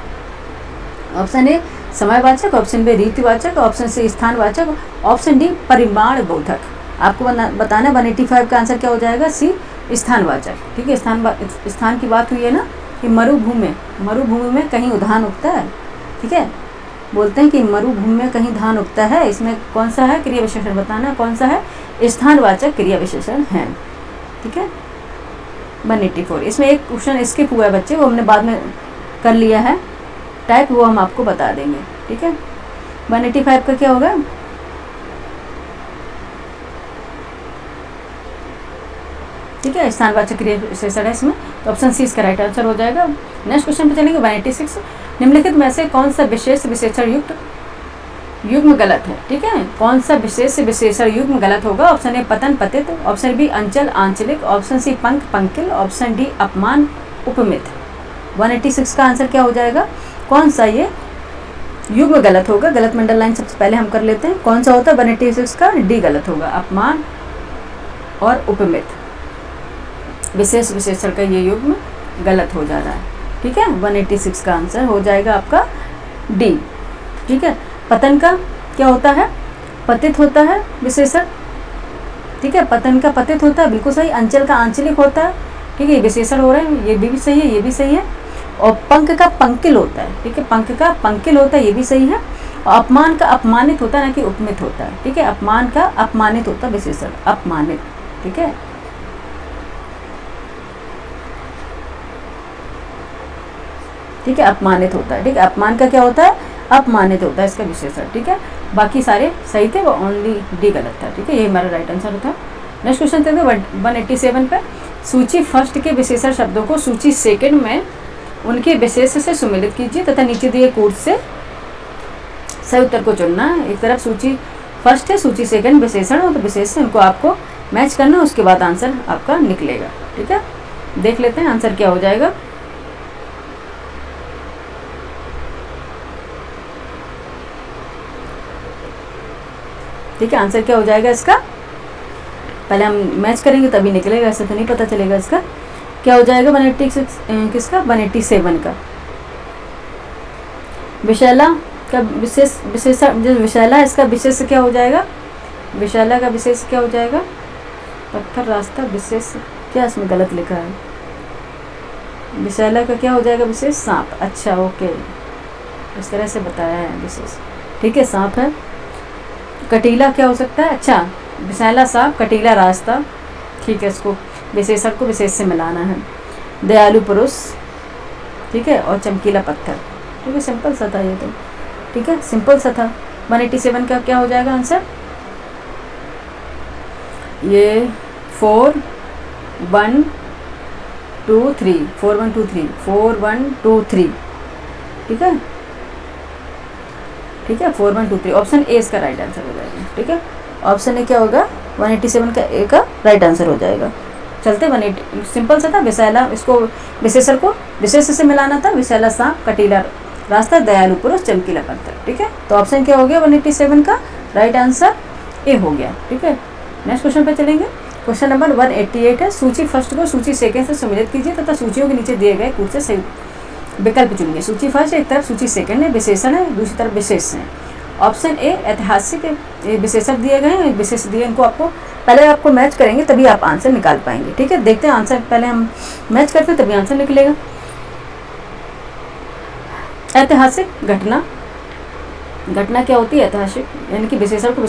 ऑप्शन ए समयवाचक, ऑप्शन बी रीतिवाचक, ऑप्शन सी स्थानवाचक, ऑप्शन डी परिमाण बोधक। आपको बताना 185 का आंसर क्या हो जाएगा, सी स्थानवाचक, ठीक है। स्थान की बात हुई है ना कि मरुभूमि में कहीं धान उगता है, ठीक है। बोलते हैं कि मरुभूमि में कहीं धान उगता है, इसमें कौन सा है क्रिया विशेषण बताना, कौन सा है, स्थानवाचक क्रिया विशेषण है, ठीक है। 184 इसमें एक क्वेश्चन स्किप हुआ है बच्चे, वो हमने बाद में कर लिया है टाइप, वो हम आपको बता देंगे, ठीक है। 185 का क्या होगा? ठीक है, स्थानवाचक क्रिया विशेषण है इसमें, तो ऑप्शन सी इसका राइट आंसर हो जाएगा। नेक्स्ट क्वेश्चन पे चलेंगे 186। निम्नलिखित में से कौन सा विशेष विशेषण युक्त युग्म गलत है? ठीक है, कौन सा विशेष विशेषण युग्म गलत होगा? ऑप्शन ए पतन पतित, ऑप्शन बी अंचल आंचलिक, ऑप्शन सी पंख पंकिल, ऑप्शन डी अपमान उपमित। 186 का आंसर क्या हो जाएगा? कौन सा ये युग्म गलत होगा? गलत मंडल लाइन सबसे पहले हम कर लेते हैं। कौन सा होता है? 186 का डी गलत होगा, अपमान और उपमित। विशेष विशेषण का ये युग्म गलत हो जा रहा है। ठीक है, 186 का आंसर हो जाएगा आपका डी। ठीक है, पतन का क्या होता है? पतित होता है विशेषण। ठीक है, पतन का पतित होता है, बिल्कुल सही। अंचल का आंचलिक होता है। ठीक है, विशेषण हो रहे हैं, ये भी सही है, ये भी सही है। और पंख का पंकिल होता है। ठीक है, पंख का पंकिल होता है, ये भी सही है। और अपमान का अपमानित होता है, ना कि उपमित होता है। ठीक है, अपमान का अपमानित होता है विशेषण, अपमानित। ठीक है, ठीक है, अपमानित होता है। ठीक है, अपमान का क्या होता है? अपमानित होता है इसका विशेषण। ठीक है, बाकी सारे सही थे, वो ओनली डी गलत था। ठीक है, ये हमारा राइट आंसर था। नेक्स्ट क्वेश्चन थे 187 पे। सूची फर्स्ट के विशेषण शब्दों को सूची सेकंड में उनके विशेष से सुमिलित कीजिए तथा नीचे दिए कोड से सही उत्तर को चुनना। एक तरफ सूची फर्स्ट है, सूची सेकंड विशेषण हो, तो विशेष से उनको आपको मैच करना, उसके बाद आंसर आपका निकलेगा। ठीक है, देख लेते हैं आंसर क्या हो जाएगा। ठीक है, आंसर क्या हो जाएगा इसका? पहले हम मैच करेंगे तभी निकलेगा, ऐसे तो नहीं पता चलेगा इसका। क्या हो जाएगा 186 किसका? 187 का। विशैला का विशेषण जो विशैला इसका विशेष क्या हो जाएगा? विशैला का विशेष क्या हो जाएगा? पत्थर रास्ता विशेष क्या इसमें गलत लिखा है? विशैला का क्या हो जाएगा विशेष? सांप। अच्छा, ओके, इस तरह से बताया है विशेष। ठीक है, सांप है। कटीला क्या हो सकता है? अच्छा, विशैला सांप, कटीला रास्ता। ठीक है, इसको विशेषण को विशेष से मिलाना है। दयालु पुरुष, ठीक है, और चमकीला पत्थर। ठीक है, सिंपल सा था ये तो। ठीक है, सिंपल सा था। 187 का क्या हो जाएगा आंसर? ये 4 1 2 3 4 1 2 3 4 1 2 3। ठीक है, ठीक है, 4 1 2 3 ऑप्शन ए इसका राइट आंसर हो जाएगा। ठीक है, ऑप्शन ए क्या होगा? 187 का ए का राइट आंसर हो जाएगा। चलते 180 सिंपल सा था। विशैला, इसको विशेषण को विशेष से मिलाना था। विशैला सांप, कटीला रास्ता, दयालु पुरुष, चमकीला पत्थर। ठीक है, तो ऑप्शन क्या हो गया? 187 का राइट आंसर ए हो गया। ठीक है, नेक्स्ट क्वेश्चन पे चलेंगे। क्वेश्चन नंबर 188 है। सूची फर्स्ट को सूची सेकंड से सुमिलित कीजिए तथा सूचियों के नीचे दिए गए कुछ से सही विकल्प चुनिए। सूची फर्स्ट एक तरफ, सूची सेकंड है, विशेषण है, दूसरी तरफ विशेष है। ऑप्शन ए ऐतिहासिक विशेषक दिए गए हैं, विशेष दिए, इनको आपको पहले आपको मैच करेंगे तभी आप आंसर निकाल पाएंगे। ठीक है, देखते हैं आंसर, पहले हम मैच करते हैं तभी आंसर निकलेगा। ऐतिहासिक घटना, घटना क्या होती है? ऐतिहासिक, यानी कि विशेषण को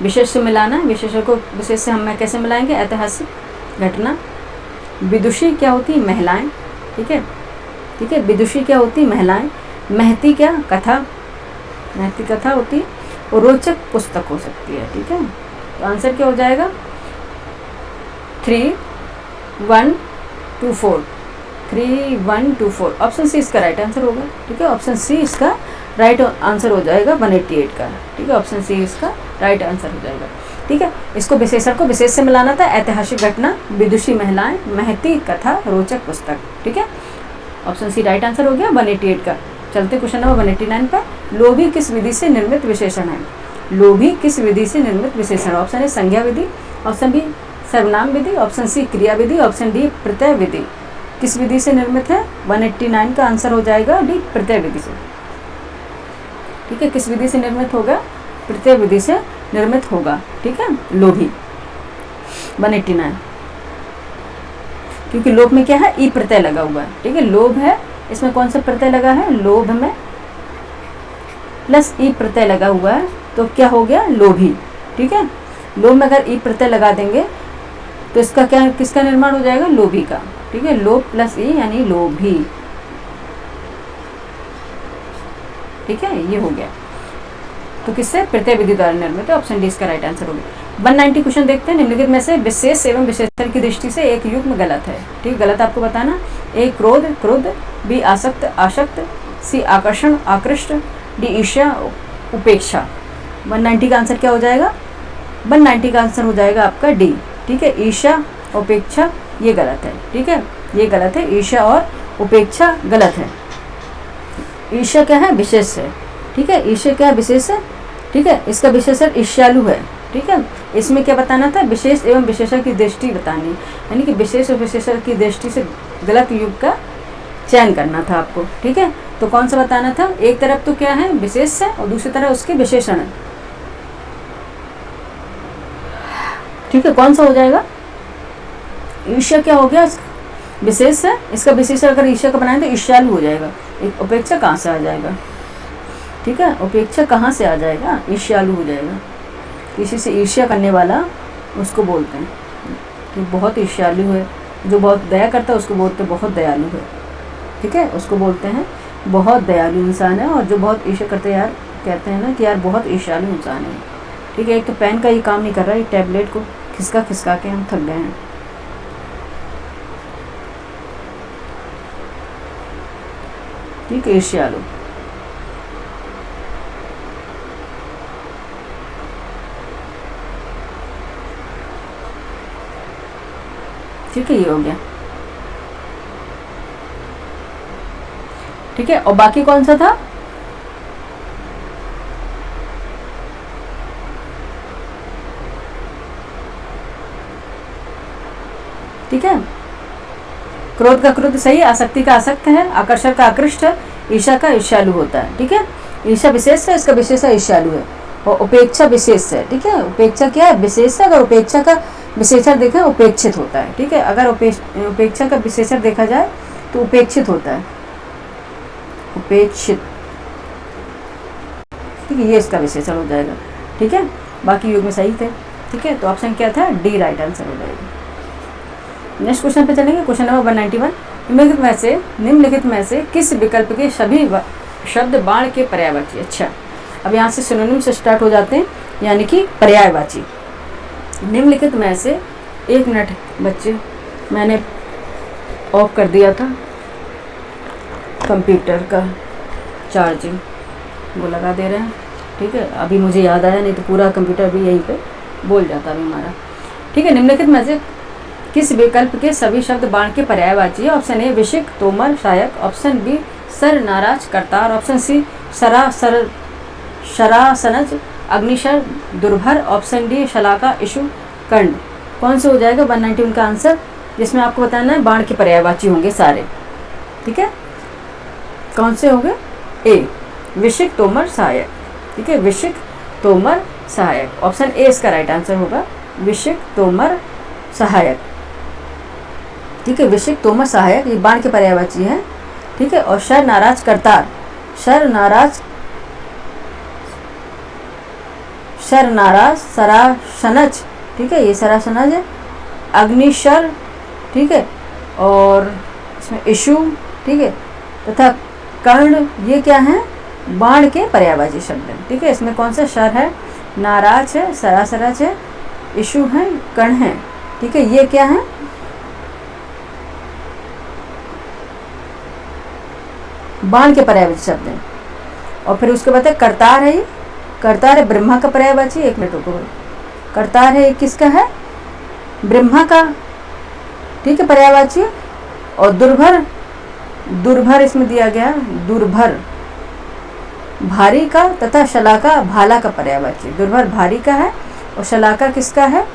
विशेष से मिलाना है। विशेषण को विशेष से हम कैसे मिलाएंगे? ऐतिहासिक घटना। विदुषी क्या होती है? महिलाएं। ठीक है, ठीक है, विदुषी क्या होती है? महिलाएं। महती क्या? कथा, महती कथा होती है। और रोचक पुस्तक हो सकती है। ठीक है, तो आंसर क्या हो जाएगा? 3 1 2 4 3 1 2 4 ऑप्शन सी इसका राइट आंसर होगा। ठीक है, ऑप्शन सी इसका राइट आंसर हो जाएगा 188 का। ठीक है, ऑप्शन सी इसका राइट आंसर हो जाएगा। ठीक है, इसको विशेषण को विशेष से मिलाना था। ऐतिहासिक घटना, विदुषी महिलाएं, महती कथा, रोचक पुस्तक। ठीक है, ऑप्शन सी राइट आंसर हो गया 188 का। चलते क्वेश्चन नंबर 189 पर। लोभी किस विधि से निर्मित विशेषण है? लोभी किस विधि से निर्मित विशेषण? ऑप्शन ए संज्ञा विधि, ऑप्शन बी सर्वनाम विधि, ऑप्शन सी क्रिया विधि, ऑप्शन डी प्रत्यय विधि। किस विधि से निर्मित है? 189 का आंसर हो जाएगा डी प्रत्यय विधि से। ठीक है, किस विधि से निर्मित होगा? प्रत्यय विधि से निर्मित होगा। ठीक है, लोभी 189, क्योंकि लोभ में क्या है? ई प्रत्यय लगा हुआ है। ठीक है, लोभ है, इसमें कौन सा प्रत्यय लगा है? लोभ में प्लस ई प्रत्यय लगा हुआ है, तो क्या हो गया? लोभी। ठीक है, लोभ में अगर ई प्रत्यय लगा देंगे तो इसका क्या, किसका निर्माण हो जाएगा? लोभी का। ठीक है, लोभ प्लस ई यानी लोभी। ठीक है, ये हो गया। तो किससे? प्रत्यय विधि द्वारा निर्मित है। ऑप्शन डी इसका राइट आंसर होगा। 190 क्वेश्चन देखते हैं। निम्नलिखित में से विशेष एवं विशेषण की दृष्टि से एक युग्म गलत है। ठीक, गलत आपको बताना। ए क्रोध क्रुद्ध, बी आसक्त आसक्त, सी आकर्षण आकृष्ट, डी ईर्ष्या उपेक्षा। 190 का आंसर क्या हो जाएगा? 190 का आंसर हो जाएगा आपका डी। ठीक है, ईर्ष्या उपेक्षा ये गलत है। ठीक है, ये गलत है। ईर्ष्या और उपेक्षा गलत है। ईर्ष्या क्या है? विशेष है। ठीक है, ईर्ष्या क्या है? विशेष है। ठीक है, इसका विशेषण ईर्ष्यालु है। ठीक है, इसमें क्या बताना था? विशेष एवं विशेषण की दृष्टि बतानी, यानी कि विशेष और विशेषण की दृष्टि से गलत युग का चयन करना था आपको। ठीक है, तो कौन सा बताना था? एक तरफ तो क्या है? विशेष है और दूसरी तरफ उसके विशेषण है। ठीक है, कौन सा हो जाएगा? ईर्ष्या क्या हो गया? विशेष है, इसका विशेषण अगर ईर्ष्या का बनाए तो ईर्ष्यालु हो जाएगा। एक उपेक्षा कहाँ से आ जाएगा? ठीक है, उपेक्षा कहाँ से आ जाएगा? ईर्ष्यालु हो जाएगा। किसी से ईर्ष्या करने वाला उसको बोलते हैं कि बहुत ईर्ष्यालु है। जो बहुत दया करता है उसको बोलते हैं बहुत दयालु है। ठीक है, उसको बोलते हैं बहुत दयालु इंसान है। और जो बहुत ईर्ष्या करते हैं यार, कहते हैं ना कि यार बहुत ईर्ष्यालु इंसान है। ठीक है, एक तो पेन का ये काम नहीं कर रहा है, ये टैबलेट को खिसका खिसका के हम थक गए हैं। ठीक है, ईर्ष्यालु। ठीक है, ये हो गया। ठीक है, और बाकी कौन सा था? ठीक है, क्रोध का क्रोध सही है, आसक्ति का आसक्त है, आकर्षण का आकृष्ट है, ईर्ष्या का ईर्ष्यालु होता है। ठीक है, ईर्ष्या विशेष है, इसका विशेष है ईर्ष्यालु है। और उपेक्षा विशेष है। ठीक है, उपेक्षा क्या है? विशेष है। अगर उपेक्षा का विशेषण देखें उपेक्षित होता है। ठीक है, अगर उपेक्षा का विशेषण देखा जाए तो उपेक्षित होता है, उपेक्षित। ठीक है, ये इसका विशेषण हो जाएगा। ठीक है, बाकी युग में सही थे। ठीक है, तो ऑप्शन क्या था? डी राइट आंसर हो जाएगा। नेक्स्ट क्वेश्चन पे चलेंगे। Question number 191। निम्नलिखित में से किस विकल्प के सभी शब्द बाण के पर्यायवाची? अच्छा, अब यहाँ से सिनोनिम से स्टार्ट हो जाते हैं, यानी कि पर्यायवाची। निम्नलिखित में से, एक मिनट बच्चे, मैंने ऑफ कर दिया था कंप्यूटर का चार्जिंग, वो लगा दे रहे हैं। ठीक है, अभी मुझे याद आया, नहीं तो पूरा कंप्यूटर भी यहीं पे बोल जाता है हमारा। ठीक है, निम्नलिखित में से किस विकल्प के सभी शब्द बाण के पर्यायवाची है? ऑप्शन ए विशिक तोमर सहायक, ऑप्शन बी सर नाराज करतार, ऑप्शन सी शरासनज अग्निशर दुर्भर, ऑप्शन डी शलाका इशु कंड। कौन से हो जाएगा 191 का आंसर? जिसमें आपको बताना है बाण के पर्यायवाची होंगे सारे। ठीक है, कौन से होंगे? ए विशिक तोमर सहायक। ठीक है, विशिक तोमर सहायक। ऑप्शन ए इसका राइट आंसर होगा, विशिक तोमर सहायक। ठीक है, विशिक तोमर सहायक ये बाण के पर्यायवाची है। ठीक है, और शर नाराज करतार, शर नाराज सरासनज। ठीक है, ये सरासनज है। अग्निशर, ठीक है, और इसमें इशु, ठीक है, तथा कर्ण, ये क्या है? बाण के पर्यायवाची शब्द है। ठीक है, इसमें कौन सा? शर है, नाराज है, सरासरज है, इशु है, कर्ण है। ठीक है, ये क्या है? बाण के पर्यायवाची शब्द है। और फिर उसके बाद है करतार है, ये करतार है ब्रह्मा का पर्यायवाची। एक मिनट रुको, करतार है किसका है? ब्रह्मा का। ठीक है, पर्यायवाची। और दुर्भर, दुर्भर इसमें दिया गया, दुर्भर भारी का, तथा शलाका भाला का पर्यायवाची। दुर्भर भारी का है और शलाका किसका है?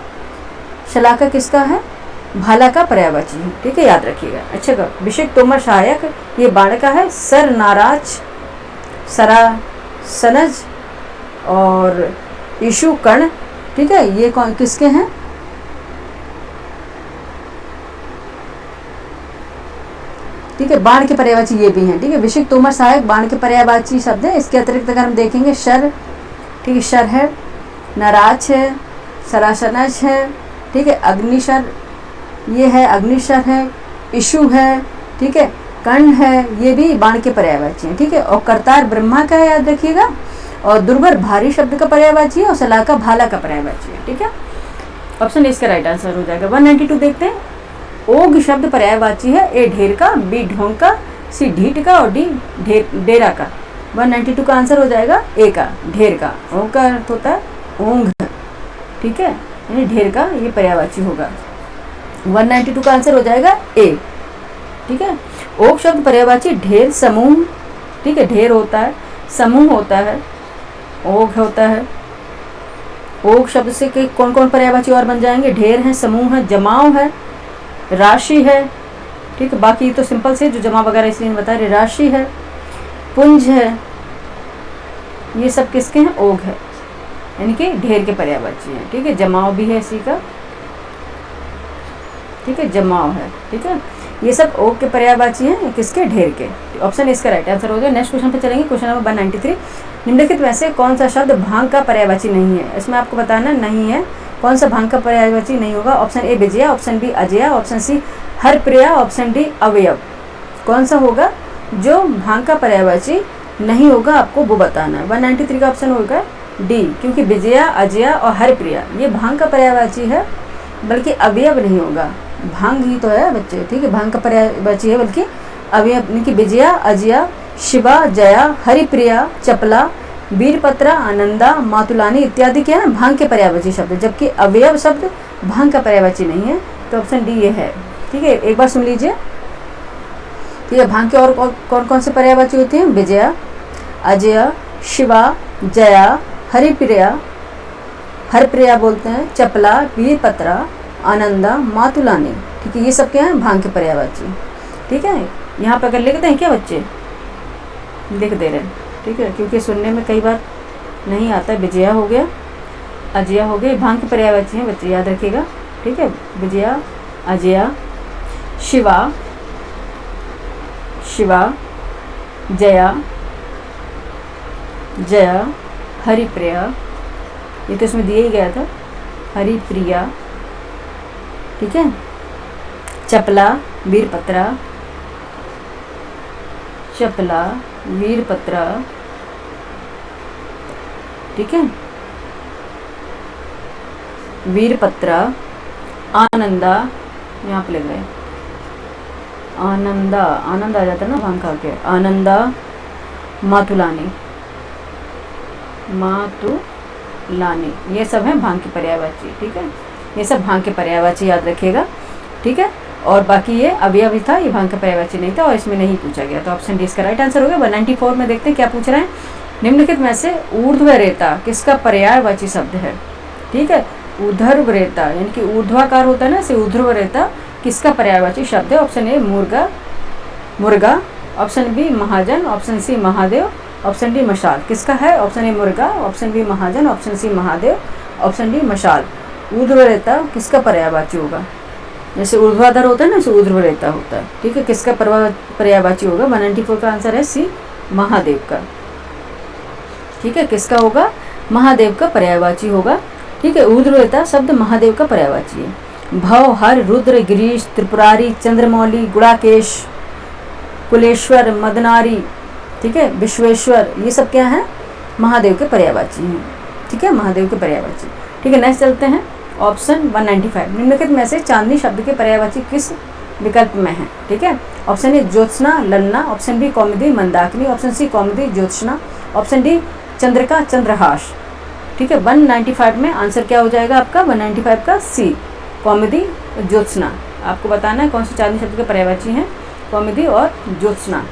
शलाका किसका है? भाला का पर्यायवाची है। ठीक है, याद रखिएगा। अच्छा, का विशिक तोमर सहायक ये बाण का है। सर नाराज, सरासनज और इशु कर्ण। ठीक है, ये कौन किसके हैं? ठीक है, बाण के पर्यायवाची ये भी हैं। ठीक है, विशिक तोमर सहायक बाण के पर्यायवाची शब्द है। इसके अतिरिक्त अगर हम देखेंगे शर, ठीक है, शर है, नाराज है, सरासनज है, ठीक है, अग्निशर ये है, अग्निशर है, इशु है, ठीक है, कर्ण है, ये भी बाण के पर्यायवाची हैं। ठीक है, और करतार ब्रह्मा का है, याद रखिएगा। और दुर्भर भारी शब्द का पर्यायवाची है और सलाहका भाला का पर्यायवाची है। ठीक है, ऑप्शन इसका राइट आंसर हो जाएगा। 192 देखते हैं। ओघ शब्द पर्यायवाची है, ए ढेर का, बी ढोंग का, सी ढीठ का और डी डेरा का। 192 का आंसर हो जाएगा ए का, ढेर का। ओघ का अर्थ होता है ओंघ, ठीक है, यानी ढेर का ये पर्यायवाची होगा। 192 का आंसर हो जाएगा ए। ठीक है, ओघ शब्द पर्यायवाची ढेर, समूह, ठीक है, ढेर होता है, समूह होता है, ओघ होता है। ओघ शब्द से कौन कौन पर्यायवाची और बन जाएंगे? ढेर है, समूह है, जमाव है, राशि है। ठीक है, बाकी तो सिंपल से जो जमा वगैरह इसलिए बता रहे, राशि है, पुंज है, ये सब किसके हैं? ओघ है, यानी कि ढेर के पर्यायवाची है। ठीक है, जमाव भी है इसी का, ठीक है, जमाव है। ठीक है, ये सब ओघ के पर्यायवाची हैं, किसके? ढेर के। ऑप्शन इसका राइट आंसर हो गया। नेक्स्ट क्वेश्चन पे चलेंगे, क्वेश्चन नंबर 193। निम्नलिखित में से कौन सा शब्द भांग का पर्यायवाची नहीं है? इसमें आपको बताना नहीं है कौन सा भांग का पर्यायवाची नहीं होगा। ऑप्शन ए विजया, ऑप्शन बी अजया, ऑप्शन सी हरप्रिया, ऑप्शन डी अवयव। कौन सा होगा जो भांग का पर्यायवाची नहीं होगा, आपको वो बताना है। 193 का ऑप्शन होगा डी, क्योंकि विजया, अजया और हरप्रिया ये भांग का पर्यायवाची है, बल्कि अवयव नहीं होगा। भांग ही तो है बच्चे, ठीक है, भांग का पर्यायवाची है, बल्कि अवयव नहीं कि विजया, अजया, शिवा, जया, हरिप्रिया, चपला, वीरपत्रा, आनंदा, मातुलानी इत्यादि क्या है? भांग के पर्यायवाची शब्द, जबकि अवयव शब्द भांग का पर्यायवाची नहीं है। तो ऑप्शन डी ये है। ठीक है, एक बार सुन लीजिए। ठीक है, भांग के और कौन कौन से पर्यायवाची होते हैं? विजया, अजय, शिवा, जया, हरिप्रिया, हरप्रिया बोलते हैं, चपला, वीरपत्रा, आनंदा, मातुलानी। ठीक है, ये सब क्या है? भांग के पर्यायवाची। ठीक है, यहाँ पर अगर लिखते हैं क्या बच्चे? लिख दे रहे हैं, ठीक है, क्योंकि सुनने में कई बार नहीं आता है। विजया हो गया, अजया हो गया, भांग के पर्यायवाची हैं बच्चे, याद रखिएगा। ठीक है, विजया, अजया, शिवा, जया, हरिप्रिया, ये तो इसमें दिया ही गया था, हरिप्रिया। ठीक है, चपला, वीरपत्रा, ठीक है, वीरपत्रा, आनंदा, यहाँ पे लग रहा है आनंदा, आनंद आ जाता है ना भांग खा के, आनंदा, मातुलानी, ये सब है भांग के पर्यायवाची। ठीक है, ये सब भांग के पर्यायवाची याद रखिएगा। ठीक है, और बाकी ये अवयव था, ये भांग का पर्यायवाची नहीं था और इसमें नहीं पूछा गया। तो ऑप्शन डी इसका राइट आंसर हो गया। 194 में देखते हैं क्या पूछ रहे हैं। निम्नलिखित में से ऊर्ध्वरेता किसका पर्यायवाची शब्द है? ठीक है, ऊर्ध्वरेता यानी कि ऊर्ध्वाकार होता है ना, से ऊर्ध्वरेता किसका पर्यायवाची शब्द है? ऑप्शन ए मुर्गा, ऑप्शन बी महाजन, option C Mahadev, option D मशाल। किसका है? ऑप्शन ए मुर्गा, ऑप्शन बी महाजन, option C Mahadev, option D मशाल। ऊर्ध्वरेता किसका पर्यायवाची होगा? जैसे ऊर्ध्वाधर होता है ना, ऐसे ऊर्ध्वरेता होता है। ठीक है, किसका पर्यायवाची होगा? 194 का आंसर है सी, महादेव का। ठीक है, किसका होगा? महादेव का पर्यायवाची होगा। ठीक है, ऊर्ध्वरेता शब्द महादेव का पर्यायवाची है। भव, हर, रुद्र, गिरीश, त्रिपुरारी, चंद्रमौली, गुड़ाकेश, कुलेश्वर, मदनारी, ठीक है, विश्वेश्वर, ये सब क्या है? महादेव के पर्यायवाची हैं। ठीक है, महादेव के पर्यायवाची। ठीक है, नेक्स्ट चलते हैं। ऑप्शन 195, निम्नलिखित में से चांदनी शब्द के पर्यायवाची किस विकल्प में है? ठीक है, ऑप्शन ए ज्योत्सना, ललना, ऑप्शन बी कौमुदी, मंदाकिनी, ऑप्शन सी कौमुदी, ज्योत्सना, ऑप्शन डी चंद्रिका, चंद्रहास। ठीक है, 195 में आंसर क्या हो जाएगा आपका? 195 का सी, कौमुदी, ज्योत्सना। आपको बताना है कौन सी चांदनी शब्द के पर्यायवाची हैं, कौमुदी और ज्योत्सना।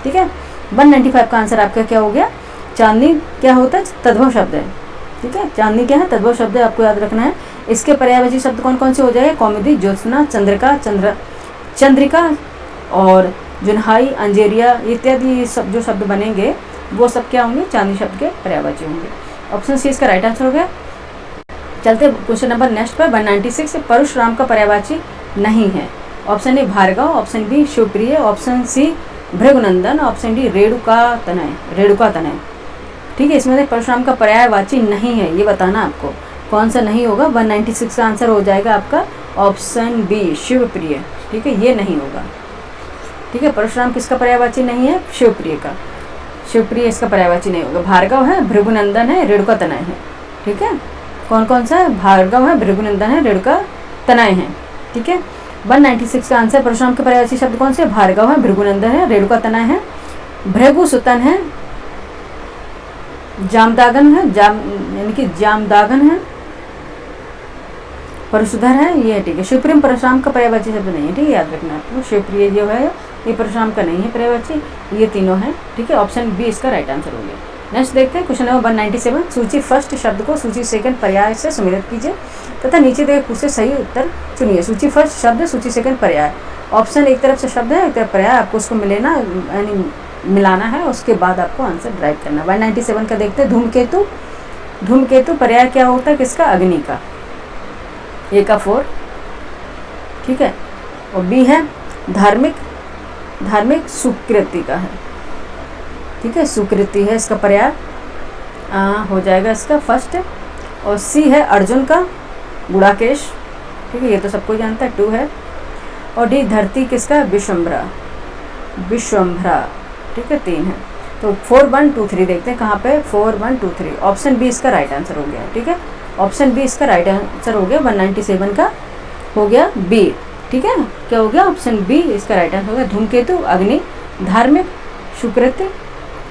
ठीक है, 195 का आंसर आपका क्या हो गया? चांदनी क्या होता है? तद्भव शब्द है। ठीक है, चांदनी क्या है? तद्भव शब्द है, आपको याद रखना है। इसके पर्यायवाची शब्द कौन कौन से हो जाएंगे? कौमुदी, ज्योत्सना, चंद्रिका, चंद्रिका और जुनहाई, अंजेरिया इत्यादि सब जो शब्द बनेंगे वो सब क्या होंगे? चांदनी शब्द के पर्यायवाची होंगे। ऑप्शन सी इसका राइट आंसर हो गया। चलते क्वेश्चन नंबर नेक्स्ट पर। 196 परशुराम का पर्यायवाची नहीं है। ऑप्शन ए भार्गव, ऑप्शन बी शिवप्रिय, ऑप्शन सी भृगुनंदन, ऑप्शन डी रेणुका तनय। ठीक है, इसमें से परशुराम का पर्यायवाची नहीं है, ये बताना आपको कौन सा नहीं होगा। 196 का आंसर हो जाएगा आपका ऑप्शन बी, शिवप्रिय। ठीक है, ये नहीं होगा। ठीक है, परशुराम किसका पर्यायवाची नहीं है? शिवप्रिय का। शिवप्रिय इसका पर्यायवाची नहीं होगा। भार्गव है, भृगुनंदन है, रेणुका तनय है। ठीक है, कौन कौन सा है? भार्गव है, भृगुनंदन है, रेणुका तनय है। ठीक है, 196 का आंसर परशुराम के पर्यायवाची शब्द कौन से? भार्गव है, भृगुनंदन है, रेणुका तनय है, भृगुसुतन है, जामदागन है, यानी कि जामदागन है, परशुधर है, ये ठीक है। शिवप्रिय परशुराम का पर्यायवाची शब्द नहीं है। ठीक है, याद रखना आपको। शिवप्रिय जो है ये परशुराम का नहीं है पर्यायवाची, ये तीनों है। ठीक है, ऑप्शन बी इसका राइट आंसर हो गया। नेक्स्ट देखते हैं क्वेश्चन नंबर 197। सूची फर्स्ट शब्द को सूची सेकंड पर्याय से सम्मिलित कीजिए तथा नीचे दिए पूछे सही उत्तर चुनिए। सूची फर्स्ट शब्द, सूची सेकंड पर्याय। ऑप्शन एक तरफ से शब्द है, एक तरफ पर्याय, आपको उसको मिलेना यानी मिलाना है, उसके बाद आपको आंसर ड्राइव करना। 197 का देखते हैं। धूमकेतु, धूमकेतु पर्याय क्या होता है किसका? अग्नि का। ए का 4। ठीक है, और बी है धार्मिक, धार्मिक सुकृति का है। ठीक है, सुकृति है इसका पर्याय, हो जाएगा इसका फर्स्ट। और सी है अर्जुन का, गुड़ाकेश। ठीक है, ये तो सबको जानता है, 2 है। और डी धरती किसका? विश्वम्भरा, विश्वम्भरा। ठीक है, 3 है। तो 4 1 2 3 देखते हैं कहाँ पे? 4 1 2 3। ऑप्शन बी इसका राइट आंसर हो गया। ठीक है, ऑप्शन बी इसका राइट आंसर हो गया। 197 का हो गया बी। ठीक है, क्या हो गया? ऑप्शन बी इसका राइट आंसर हो गया। धूमकेतु अग्नि, धार्मिक सुकृति,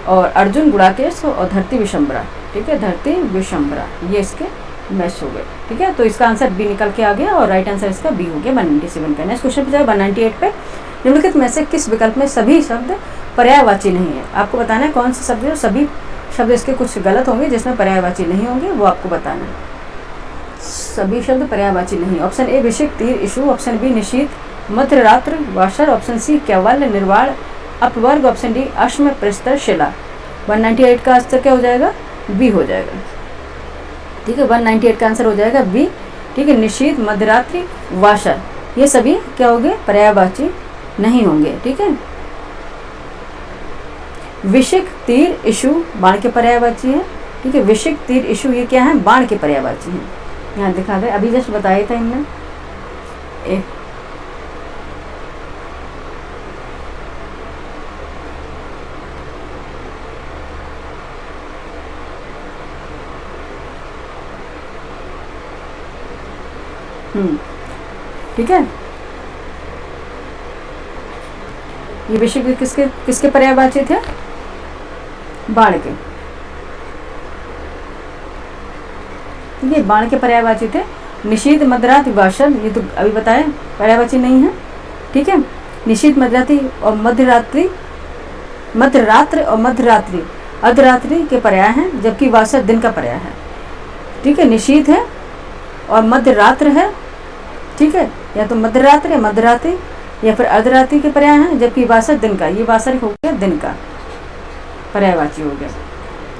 और अर्जुन गुड़ाकेश, और धरती विश्वम्भरा। ठीक है, धरती विश्वम्भरा, ये इसके मैच हो गए। ठीक है, तो इसका आंसर बी निकल के आ गया और राइट आंसर इसका बी हो गया 197 का। नेक्स्ट क्वेश्चन पे 198 पे। निम्नलिखित में से किस विकल्प में सभी शब्द पर्यायवाची नहीं है? आपको बताना है कौन से शब्द, सभी शब्द इसके कुछ गलत होंगे जिसमें पर्यायवाची नहीं होंगे, वो आपको बताना है। सभी शब्द पर्यायवाची नहीं। ऑप्शन ए विषिक, तीर, इशु। ऑप्शन बी निशीथ, मध्य रात्र, वाशर। ऑप्शन सी कैवल्य, निर्वाण, अपवर्ग। ऑप्शन डी अश्म, प्रस्तर, शिला। 198 का आंसर क्या हो जाएगा? बी हो जाएगा। ठीक है, 198 का आंसर हो जाएगा बी। ठीक है, निशीथ, मध्यरात्रि, वाशर, ये सभी क्या होंगे? पर्यायवाची नहीं होंगे। ठीक है, विषिक, तीर, इशु बाण के पर्यायवाची है। ठीक है, विषिक, तीर, इशु ये क्या है? बाण के पर्यायवाची हैं। यहाँ दिखा दे, अभी जस्ट बताया था इनने। ठीक है, ये विषय किसके किसके पर्यायवाची थे? बाण के। ये बाण के पर्यायवाची थे। निशीथ, मध्यरात, वाशर, ये तो अभी बताए पर्यायवाची नहीं है। ठीक है, निशीथ, मध्यरात्रि और मध्यरात्रि, मध्यरात्र और मध्यरात्रि अर्धरात्रि के पर्याय हैं, जबकि वाशर दिन का पर्याय है। ठीक है, निशीथ है और मध्यरात्र है। ठीक है, या तो मध्यरात्र या मध्यरात्रि या फिर अर्धरात्रि के पर्याय हैं, जबकि वाशर दिन का। ये वाशर हो गया दिन का, पर्यायवाची हो गया।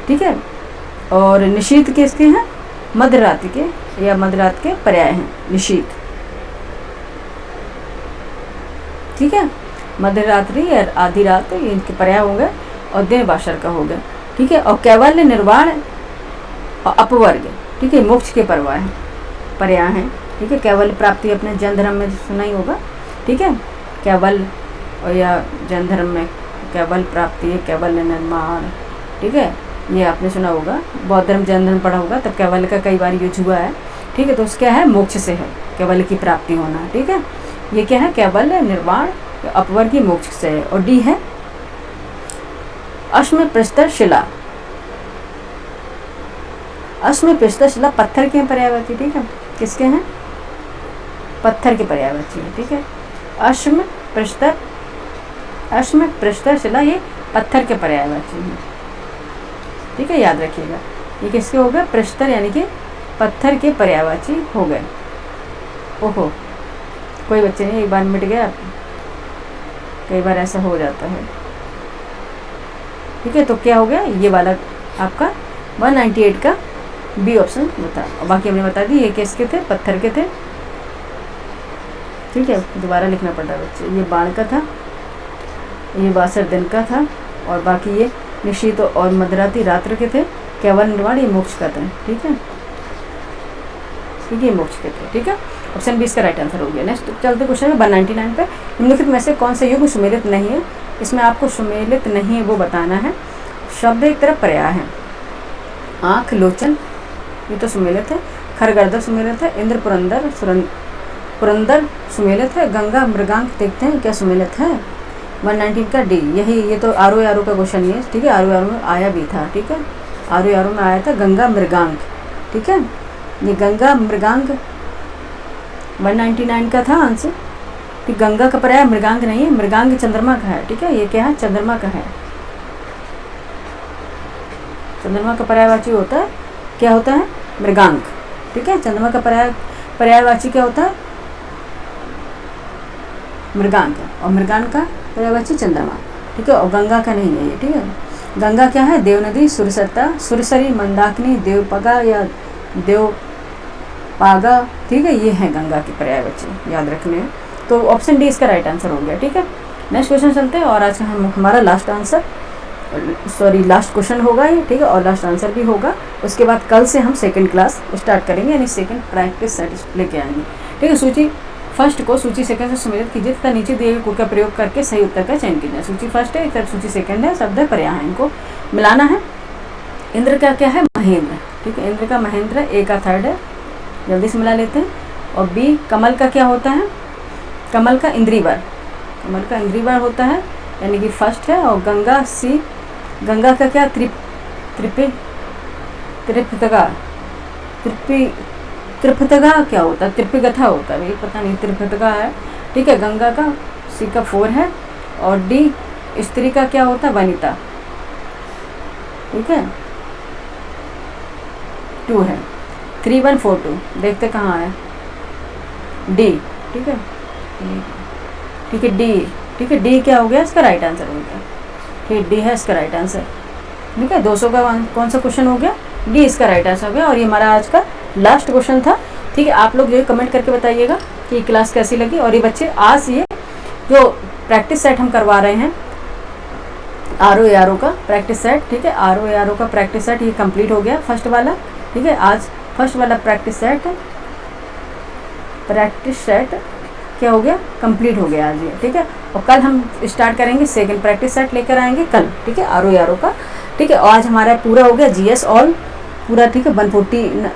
ठीक है, और निशीथ किसके हैं? मध्यरात्रि के या मध्यरात के पर्याय हैं निशीथ। ठीक है, मध्यरात्रि या आधी रात ये इनके पर्याय हो गए, और दिन वाशर का हो गया। ठीक है, और कैवल्य, निर्वाण और अपवर्ग, ठीक है, मोक्ष के पर्याय हैं। ठीक है, कैवल्य प्राप्ति अपने जैन धर्म में सुना ही होगा। ठीक है, कैवल्य और या जैन धर्म में कैवल्य प्राप्ति है, कैवल्य निर्माण। ठीक है, ये आपने सुना होगा। बौद्ध धर्म, जैन धर्म पढ़ा होगा, तब कैवल्य का कई बार यूज हुआ है। ठीक है, तो उसका है मोक्ष से है कैवल्य की प्राप्ति होना। ठीक है, ये क्या है? कैवल्य, निर्वाण, अपवर्ग की मोक्ष से है। और डी है अश्म, प्रस्तर, शिला। अश्म, प्रस्तर, शिला पत्थर के पर्यायवाची। ठीक है, किसके हैं? पत्थर के पर्यायवाची है। ठीक है, अश्म, प्रस्तर, अश्म, प्रस्तर, शिला ये पत्थर के पर्यायवाची हैं। ठीक है, याद रखिएगा। ये किसके हो गए? प्रस्तर यानी कि पत्थर के पर्यायवाची हो गए। ओहो, कोई बच्चे नहीं, एक बार मिट गया, कई बार ऐसा हो जाता है। ठीक है, तो क्या हो गया? ये वाला आपका 198 का बी ऑप्शन बता। और बाकी हमने बता दी ये किसके थे? पत्थर के थे। ठीक है, दोबारा लिखना पड़ रहा है बच्चे। ये बाण का था, ये वासर दिन का था, और बाकी ये निशीथ और मध्यरात्रि रात्र के थे। कैवल्य, निर्वाण ये मोक्ष का था। ठीक है, ठीक है, ये मोक्ष के थे। ठीक है, ऑप्शन बी इसका राइट आंसर हो गया। नेक्स्ट चलते क्वेश्चन है 199 पे। निम्नलिखित में से कौन सा युग सुमेलित नहीं है? इसमें आपको सुमेलित नहीं है वो बताना है। शब्द एक तरफ पर्याय है। आँख, लोचन, ये तो सुमेलित है। खरगर्दर सुमेलित है। इंद्र, पुरंदर, पुरंदर सुमेलित है। गंगा, मृगांक देखते हैं क्या सुमेलित है। 119 का डी, यही ये तो आरो यारो का क्वेश्चन है, ठीक है। आरो यारो में आया भी था, ठीक है। आरो यारो में आया था गंगा मृगांक, ठीक है। ये गंगा मृगांक 199 का था आंसर। कि गंगा का पर्याय मृगांक नहीं है, मृगांक चंद्रमा का है, ठीक है। ये क्या है, चंद्रमा का है। चंद्रमा का पर्यायवाची होता है, क्या होता है, मृगांक, ठीक है। चंद्रमा का पर्यायवाची क्या होता है, मृगांक, और मृगांक का पर्यायवाची चंद्रमा, ठीक है। और गंगा का नहीं है ये, ठीक है। गंगा क्या है, देवनदी, सुरसत्ता, सुरसरी, मंदाकिनी, देवपगा या देवपागा, ठीक है। ये है गंगा की पर्यायवाची, याद रखने हैं। तो ऑप्शन डी इसका राइट आंसर हो गया, ठीक है। नेक्स्ट क्वेश्चन चलते हैं, और आज का हमारा last answer, sorry last question होगा ये, ठीक है, और लास्ट आंसर भी होगा। उसके बाद कल से हम सेकंड क्लास स्टार्ट करेंगे, यानी सेकंड प्रैक्टिस सेट लेके आएंगे, ठीक है। सूची फर्स्ट को सूची सेकंड से सुमेलित कीजिए तथा नीचे दिए गए कोड का प्रयोग करके सही उत्तर का चयन कीजिए। सूची फर्स्ट है, इधर सूची सेकंड है, शब्द है, पर्याय है, इनको मिलाना है। इंद्र का क्या है, महेंद्र, ठीक है। इंद्र का महेंद्र, ए का थर्ड है, जल्दी से मिला लेते हैं। और बी, कमल का क्या होता है, कमल का इंद्रीवर, कमल का इंद्रीवर होता है, यानी कि फर्स्ट है। और गंगा, सी, गंगा का क्या, त्रिपतगा क्या होता है, त्रिपिगथा होता है, ये पता नहीं, त्रिपतगा है, ठीक है। गंगा का सी का 4 है। और डी, स्त्री का क्या होता है, वनिता, ठीक है, 2 है। 3142 देखते कहाँ है, डी, ठीक है, ठीक है, डी, ठीक है। डी क्या हो गया, इसका राइट आंसर हो गया, ठीक, डी है इसका राइट आंसर, ठीक है। 200 का कौन सा क्वेश्चन हो गया, डी इसका राइट आंसर हो गया। और ये हमारा आज का लास्ट क्वेश्चन था, ठीक है। आप लोग जो कमेंट करके बताइएगा कि क्लास कैसी लगी। और ये बच्चे आज ये जो प्रैक्टिस सेट हम करवा रहे हैं, आरो यारो का प्रैक्टिस सेट, ठीक है, आरो यारो का प्रैक्टिस सेट ये कंप्लीट हो गया, फर्स्ट वाला, ठीक है। आज फर्स्ट वाला प्रैक्टिस सेट क्या हो गया, कंप्लीट हो गया आज ये, ठीक है। और कल हम स्टार्ट करेंगे सेकंड प्रैक्टिस सेट लेकर आएंगे कल, ठीक है, आरो यारो का, ठीक है। और आज हमारा पूरा हो गया जीएस ऑल पूरा, ठीक है। 140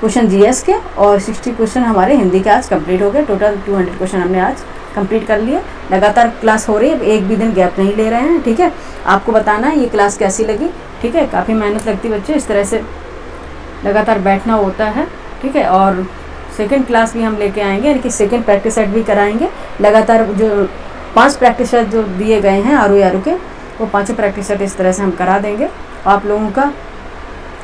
क्वेश्चन जीएस के और 60 क्वेश्चन हमारे हिंदी के आज कंप्लीट हो गए। टोटल 200 क्वेश्चन हमने आज कंप्लीट कर लिए। लगातार क्लास हो रही है, एक भी दिन गैप नहीं ले रहे हैं, ठीक है। आपको बताना है ये क्लास कैसी लगी, ठीक है। काफ़ी मेहनत लगती है बच्चे, इस तरह से लगातार बैठना होता है, ठीक है। और सेकंड क्लास भी हम लेके आएंगे, यानी कि सेकंड प्रैक्टिस सेट भी कराएंगे लगातार। जो 5 प्रैक्टिस सेट जो दिए गए हैं आरो यारो के, वो 5 प्रैक्टिस सेट इस तरह से हम करा देंगे। आप लोगों का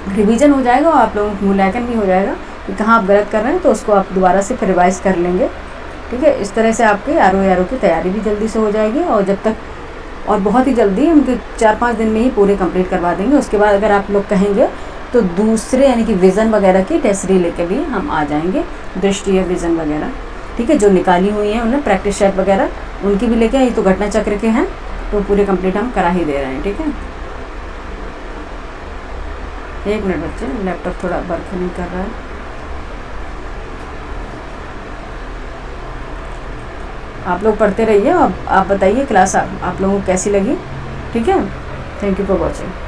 रिवीजन हो जाएगा और आप लोगों का मूल्यांकन भी हो जाएगा कि कहाँ आप गलत कर रहे हैं, तो उसको आप दोबारा से फिर रिवाइज कर लेंगे, ठीक है। इस तरह से आपके आरो यारो की तैयारी भी जल्दी से हो जाएगी। और जब तक, और बहुत ही जल्दी उनके 4-5 दिन में ही पूरे कंप्लीट करवा देंगे। उसके बाद अगर आप लोग कहेंगे तो दूसरे, यानी कि विज़न वगैरह की टेस्टरी लेके भी हम आ जाएंगे, दृष्टि या विज़न वगैरह, ठीक है, जो निकाली हुई हैं उन्हें प्रैक्टिस सेट वगैरह, उनकी भी लेके, ये तो घटना चक्र के हैं, तो पूरे कंप्लीट हम करा ही दे रहे हैं, ठीक है। 1 मिनट बच्चे, लैपटॉप थोड़ा वर्क नहीं कर रहा है। आप लोग पढ़ते रहिए और आप बताइए क्लास आप लोगों को कैसी लगी, ठीक है। Thank you for watching.